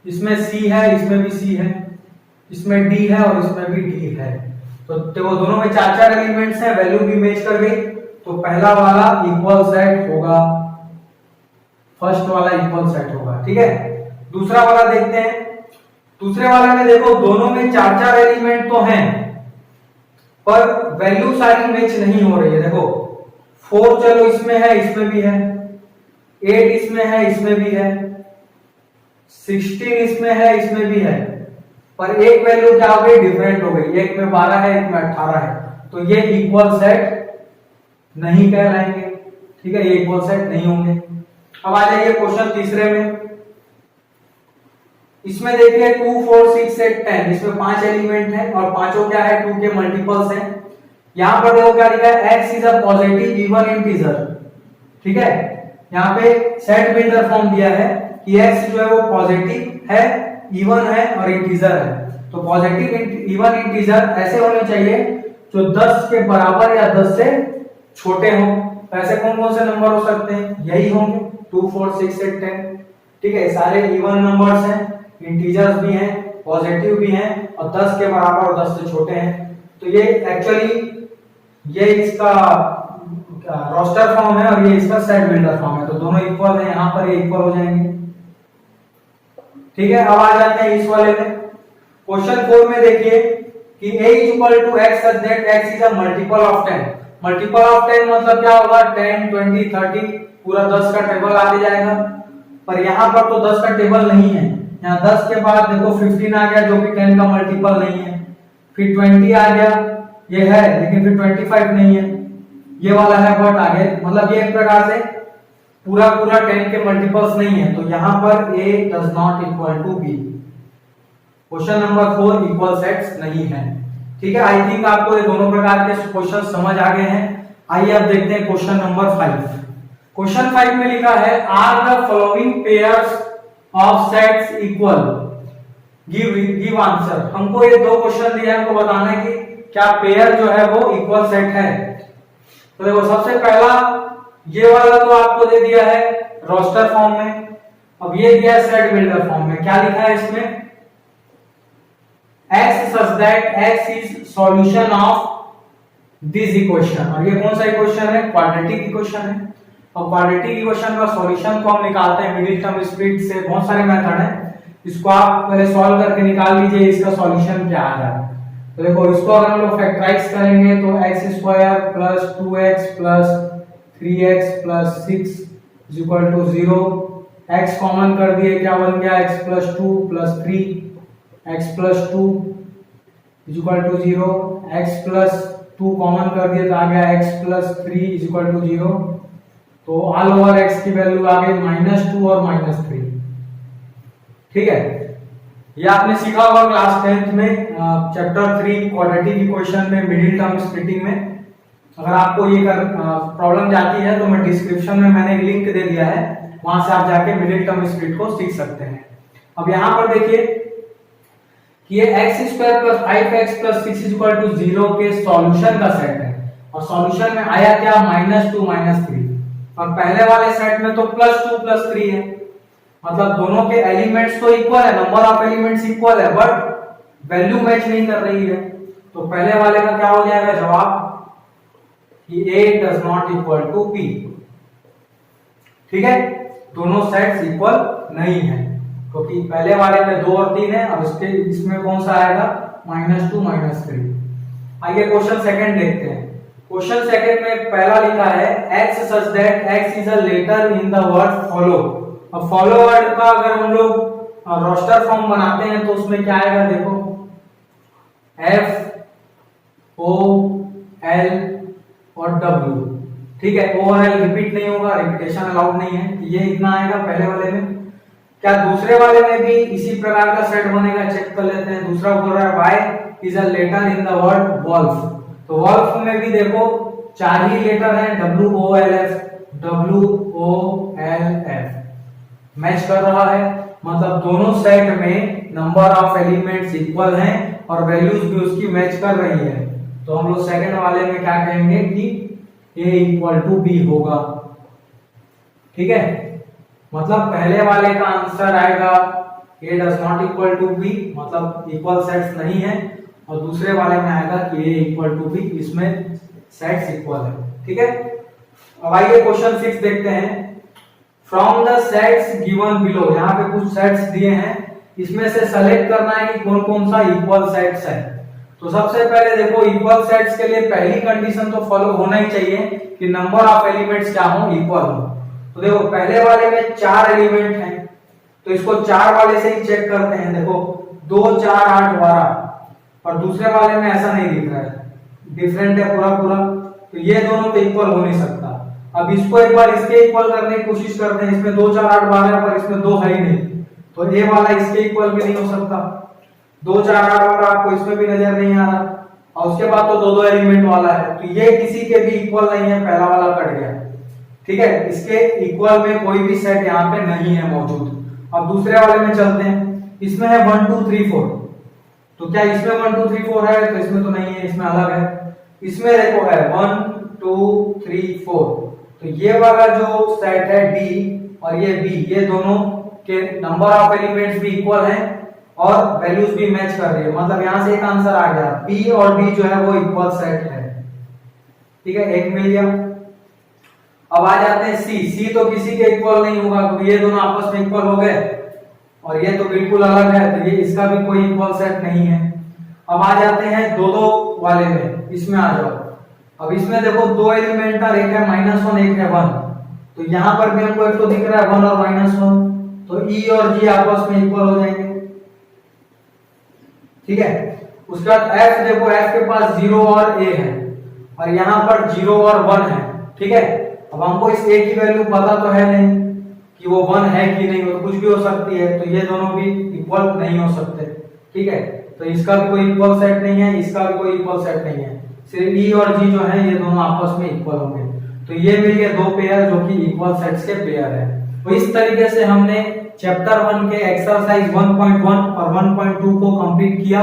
इसमें सी है, इसमें भी सी है, इसमें डी है और इसमें भी डी है। तो देखो दोनों में 4 एलिमेंट्स हैं, वैल्यू भी मैच कर गई, तो पहला वाला इक्वल सेट होगा, फर्स्ट वाला इक्वल सेट होगा। ठीक है, दूसरा वाला देखते हैं। दूसरे वाले में देखो दोनों में 4 एलिमेंट तो हैं, पर वैल्यू सारी मैच नहीं हो रही है। देखो 4 चलो इसमें है, इसमें भी है, 8 इसमें है, इसमें भी है, 16 इसमें है, इसमें भी है, पर एक वैल्यू क्या हो गई, डिफरेंट हो गई। एक में 12 है, एक में 18 है, तो ये इक्वल सेट नहीं कहलाएंगे। ठीक है, ये इक्वल सेट नहीं होंगे। अब आ जाइए क्वेश्चन तीसरे में। इसमें देखिए 2 4 6 8 10, इसमें 5 एलिमेंट हैं और पांचों क्या है, 2 के मल्टीपल्स हैं। यहां पर देखो क्या लिखा है, x is a positive even integer. ठीक है, यहाँ पे सेट बिल्डर फॉर्म दिया है कि x जो है वो पॉजिटिव है, इवन है और इंटीजर है। तो पॉजिटिव इवन इंटीजर ऐसे होने चाहिए जो 10 के बराबर या 10 से छोटे हों। तो ऐसे कौन कौन से नंबर हो सकते हैं, यही होंगे 2 4 6 8 10। ठीक है, सारे इवन नंबर्स हैं, इंटीजर्स भी हैं, पॉजिटिव भी हैं और 10 के बराबर और 10 से छोटे हैं। तो ये एक्चुअली ये इसका रोस्टर फॉर्म है और ये इसका सेट बिल्डर फॉर्म है, तो दोनों इक्वल है, यहां पर ये इक्वल हो जाएंगे। ठीक है, अब आ जाते हैं इस वाले में। क्वेश्चन 4 में देखिए कि a is equal to x such that x is a multiple of 10। Multiple of 10 मतलब क्या होगा, 10 20 30 पूरा 10 का टेबल आ जाएगा। पर यहाँ पर तो 10 का टेबल नहीं है, यहाँ 10 के बाद देखो 15 आ गया जो कि 10 का मल्टीपल नहीं है, फिर 20 आ गया, ये है लेकिन फिर 25 नहीं है, ये वाला है बट आगे, मतलब ये एक प्रकार से पूरा 10 के मल्टीपल्स नहीं है। तो यहाँ पर a does not equal to b। Question number 4 equal sets नहीं है। ठीक है, आई थिंक आपको ये दोनों प्रकार के क्वेश्चन समझ आ गए हैं। आइए अब देखते हैं क्वेश्चन नंबर 5। क्वेश्चन 5 में लिखा है are the following pairs of sets equal, give answer. हमको ये दो क्वेश्चन दिया है, हमको बताना है कि क्या पेयर जो है वो इक्वल सेट है। तो देखो सबसे पहला ये वाला तो आपको दे दिया है रोस्टर फॉर्म में, अब ये दिया है सेट बिल्डर फॉर्म में। क्या लिखा है इसमें, x such that x is solution of this equation। और ये कौन सा इक्वेशन है, क्वाड्रेटिक इक्वेशन है। और क्वाड्रेटिक इक्वेशन का सॉल्यूशन को हम निकालते हैं मिडिल टर्म स्प्लिट से। बहुत सारे मेथड हैं, इसको आप पहले सॉल्व करके निकाल लीजिए इसका सॉल्यूशन क्या आ रहा है। तो देखो इसको अगर हम लोग फैक्टराइज करेंगे तो x² + 2x + 3x + 6 = 0। x common कर दिए, क्या बन गया, x + 2 + 3 x + 2 = 0। x + 2 कॉमन कर दिए तो आ गया x + 3 = 0। तो ऑल ओवर x की वैल्यू आ गई -2 और -3। ठीक है, ये आपने सीखा होगा क्लास 10th में चैप्टर 3 क्वाड्रेटिक इक्वेशन में मिडिल टर्म स्प्लिटिंग में। अगर आपको ये प्रॉब्लम जाती है तो मैं डिस्क्रिप्शन में मैंने एक लिंक दे दिया है, वहां से आप जाके मिडिल टर्म स्प्लिट को सीख सकते हैं। अब यहाँ पर देखिए कि ये x² + 5x + 6 = 0 के सॉल्यूशन का सेट है और सॉल्यूशन में आया क्या, -2 -3। और पहले वाले सेट में तो +2 + 3 है, मतलब दोनों के एलिमेंट्स तो इक्वल है, नंबर ऑफ एलिमेंट्स इक्वल है, बट वैल्यू मैच नहीं कर रही है। तो पहले वाले का क्या हो जाएगा जवाब, कि a does not equal to b। ठीक है, दोनों सेट्स इक्वल नहीं है, क्योंकि पहले वाले में 2 और 3 है, और इसमें कौन सा आएगा, -2 -3। आइए क्वेश्चन सेकंड देखते हैं। क्वेश्चन सेकंड में पहला लिखा है x such that x is a letter in the word follow. अब फॉलो वर्ड का अगर हम लोग रोस्टर फॉर्म बनाते हैं तो उसमें क्या आएगा, देखो FOL और W, ठीक है। O और L रिपीट नहीं होगा, रिपीटेशन अलाउड नहीं है, ये इतना आएगा पहले वाले में। क्या दूसरे वाले में भी इसी प्रकार का सेट बनेगा, चेक कर लेते हैं। दूसरा बोल रहा है y is a letter in the word wolf, तो वॉल्फ में भी देखो 4 ही लेटर हैं, WOLF मैच कर रहा है, मतलब दोनों सेट में नंबर ऑफ एलिमेंट्स इक्वल हैं और वैल्यूज भी उसकी मैच कर रही है। तो हम लोग सेकंड वाले में क्या कहेंगे कि A = B होगा, ठीक है। मतलब पहले वाले का आंसर आएगा A does not equal to B, मतलब इक्वल सेट्स नहीं है, और दूसरे वाले में आएगा कि A = B, इसमें सेट्स इक्वल है, ठीक है। अब आइए क्वेश्चन 6 देखते हैं। From the sets given below, यहाँ पे कुछ सेट्स दिए हैं, इसमें से सेलेक्ट करना है कि कौन कौन सा इक्वल सेट्स है। तो सबसे पहले देखो इक्वल सेट्स के लिए पहली कंडीशन तो फॉलो होना ही चाहिए कि नंबर ऑफ एलिमेंट्स क्या हो, इक्वल हो। तो देखो पहले वाले में 4 एलिमेंट हैं, तो इसको 4 वाले से ही चेक करते हैं। देखो 2 4 8 12, और दूसरे वाले में ऐसा नहीं दिख रहा है, डिफरेंट है पूरा पूरा, तो ये दोनों तो इक्वल हो नहीं सकता। अब इसको एक बार इसके इक्वल करने की कोशिश करते हैं। इसमें 2 4 8 12 पर इसमें 2 है ही नहीं, तो ये वाला इसके इक्वल भी नहीं हो सकता। 2 4 8 वाला आपको इसमें भी नजर नहीं आ रहा, और उसके बाद तो 2 एलिमेंट वाला है, तो ये किसी के भी इक्वल नहीं है, पहला वाला कट गया, ठीक है। इसके इक्वल में कोई भी सेट यहाँ पे नहीं है मौजूद। अब दूसरे वाले में चलते हैं। इसमें है 1 2 3 4, तो क्या इसमें 1 2 3 4 है, तो इसमें तो नहीं है, इसमें अलग है। इसमें देखो है 1 2 3 4, तो ये वाला जो सेट है D और ये B, ये दोनों के नंबर ऑफ एलिमेंट्स भी इक्वल हैं और वैल्यूज भी मैच कर रही है, मतलब यहां से एक आंसर आ गया, B और D जो है वो इक्वल सेट है, ठीक है, एक मिल गया। अब आ जाते हैं C तो किसी के इक्वल नहीं होगा, क्योंकि ये दोनों आपस में इक्वल हो गए, और ये तो बिल्कुल अलग है, तो ये इसका भी कोई इक्वल सेट नहीं है। अब आ जाते हैं 2 वाले में, इसमें आ जाओ। अब इसमें देखो 2 एलिमेंट है, एक है -1 एक है 1, तो यहां पर भी हमको एक तो दिख रहा है 1 और -1, तो E और G आपस में इक्वल हो जाएंगे, ठीक है। उसके बाद F देखो, F के पास 0 और A है, और यहां पर 0 और 1 है, ठीक है। अब हमको इस A की वैल्यू पता तो है नहीं कि वो 1 है कि नहीं, वो कुछ भी हो सकती है, तो ये दोनों भी इक्वल नहीं हो सकते, ठीक है। तो इसका भी कोई इक्वल सेट नहीं है, इसका भी कोई इक्वल सेट नहीं है, सिर्फ E और G जो है ये दोनों आपस में इक्वल होंगे। तो ये मिल गए 2 पेयर जो कि इक्वल सेट्स के पेयर है। तो इस तरीके से हमने चैप्टर 1 के एक्सरसाइज 1.1 और 1.2 को कंप्लीट किया।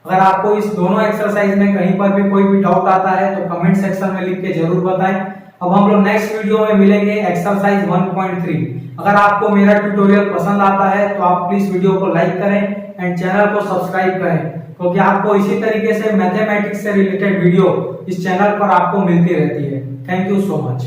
अगर आपको इस दोनों एक्सरसाइज में कहीं पर भी कोई भी डाउट आता है तो कमेंट सेक्शन में लिख के जरूर बताएं। अब हम लोग नेक्स्ट वीडियो में मिलेंगे एक्सरसाइज 1.3। अगर आपको मेरा ट्यूटोरियल पसंद आता है तो आप प्लीज वीडियो को लाइक करें एंड चैनल को सब्सक्राइब करें, क्योंकि आपको इसी तरीके से मैथमेटिक्स से रिलेटेड वीडियो इस चैनल पर आपको मिलती रहती है। Thank you so much.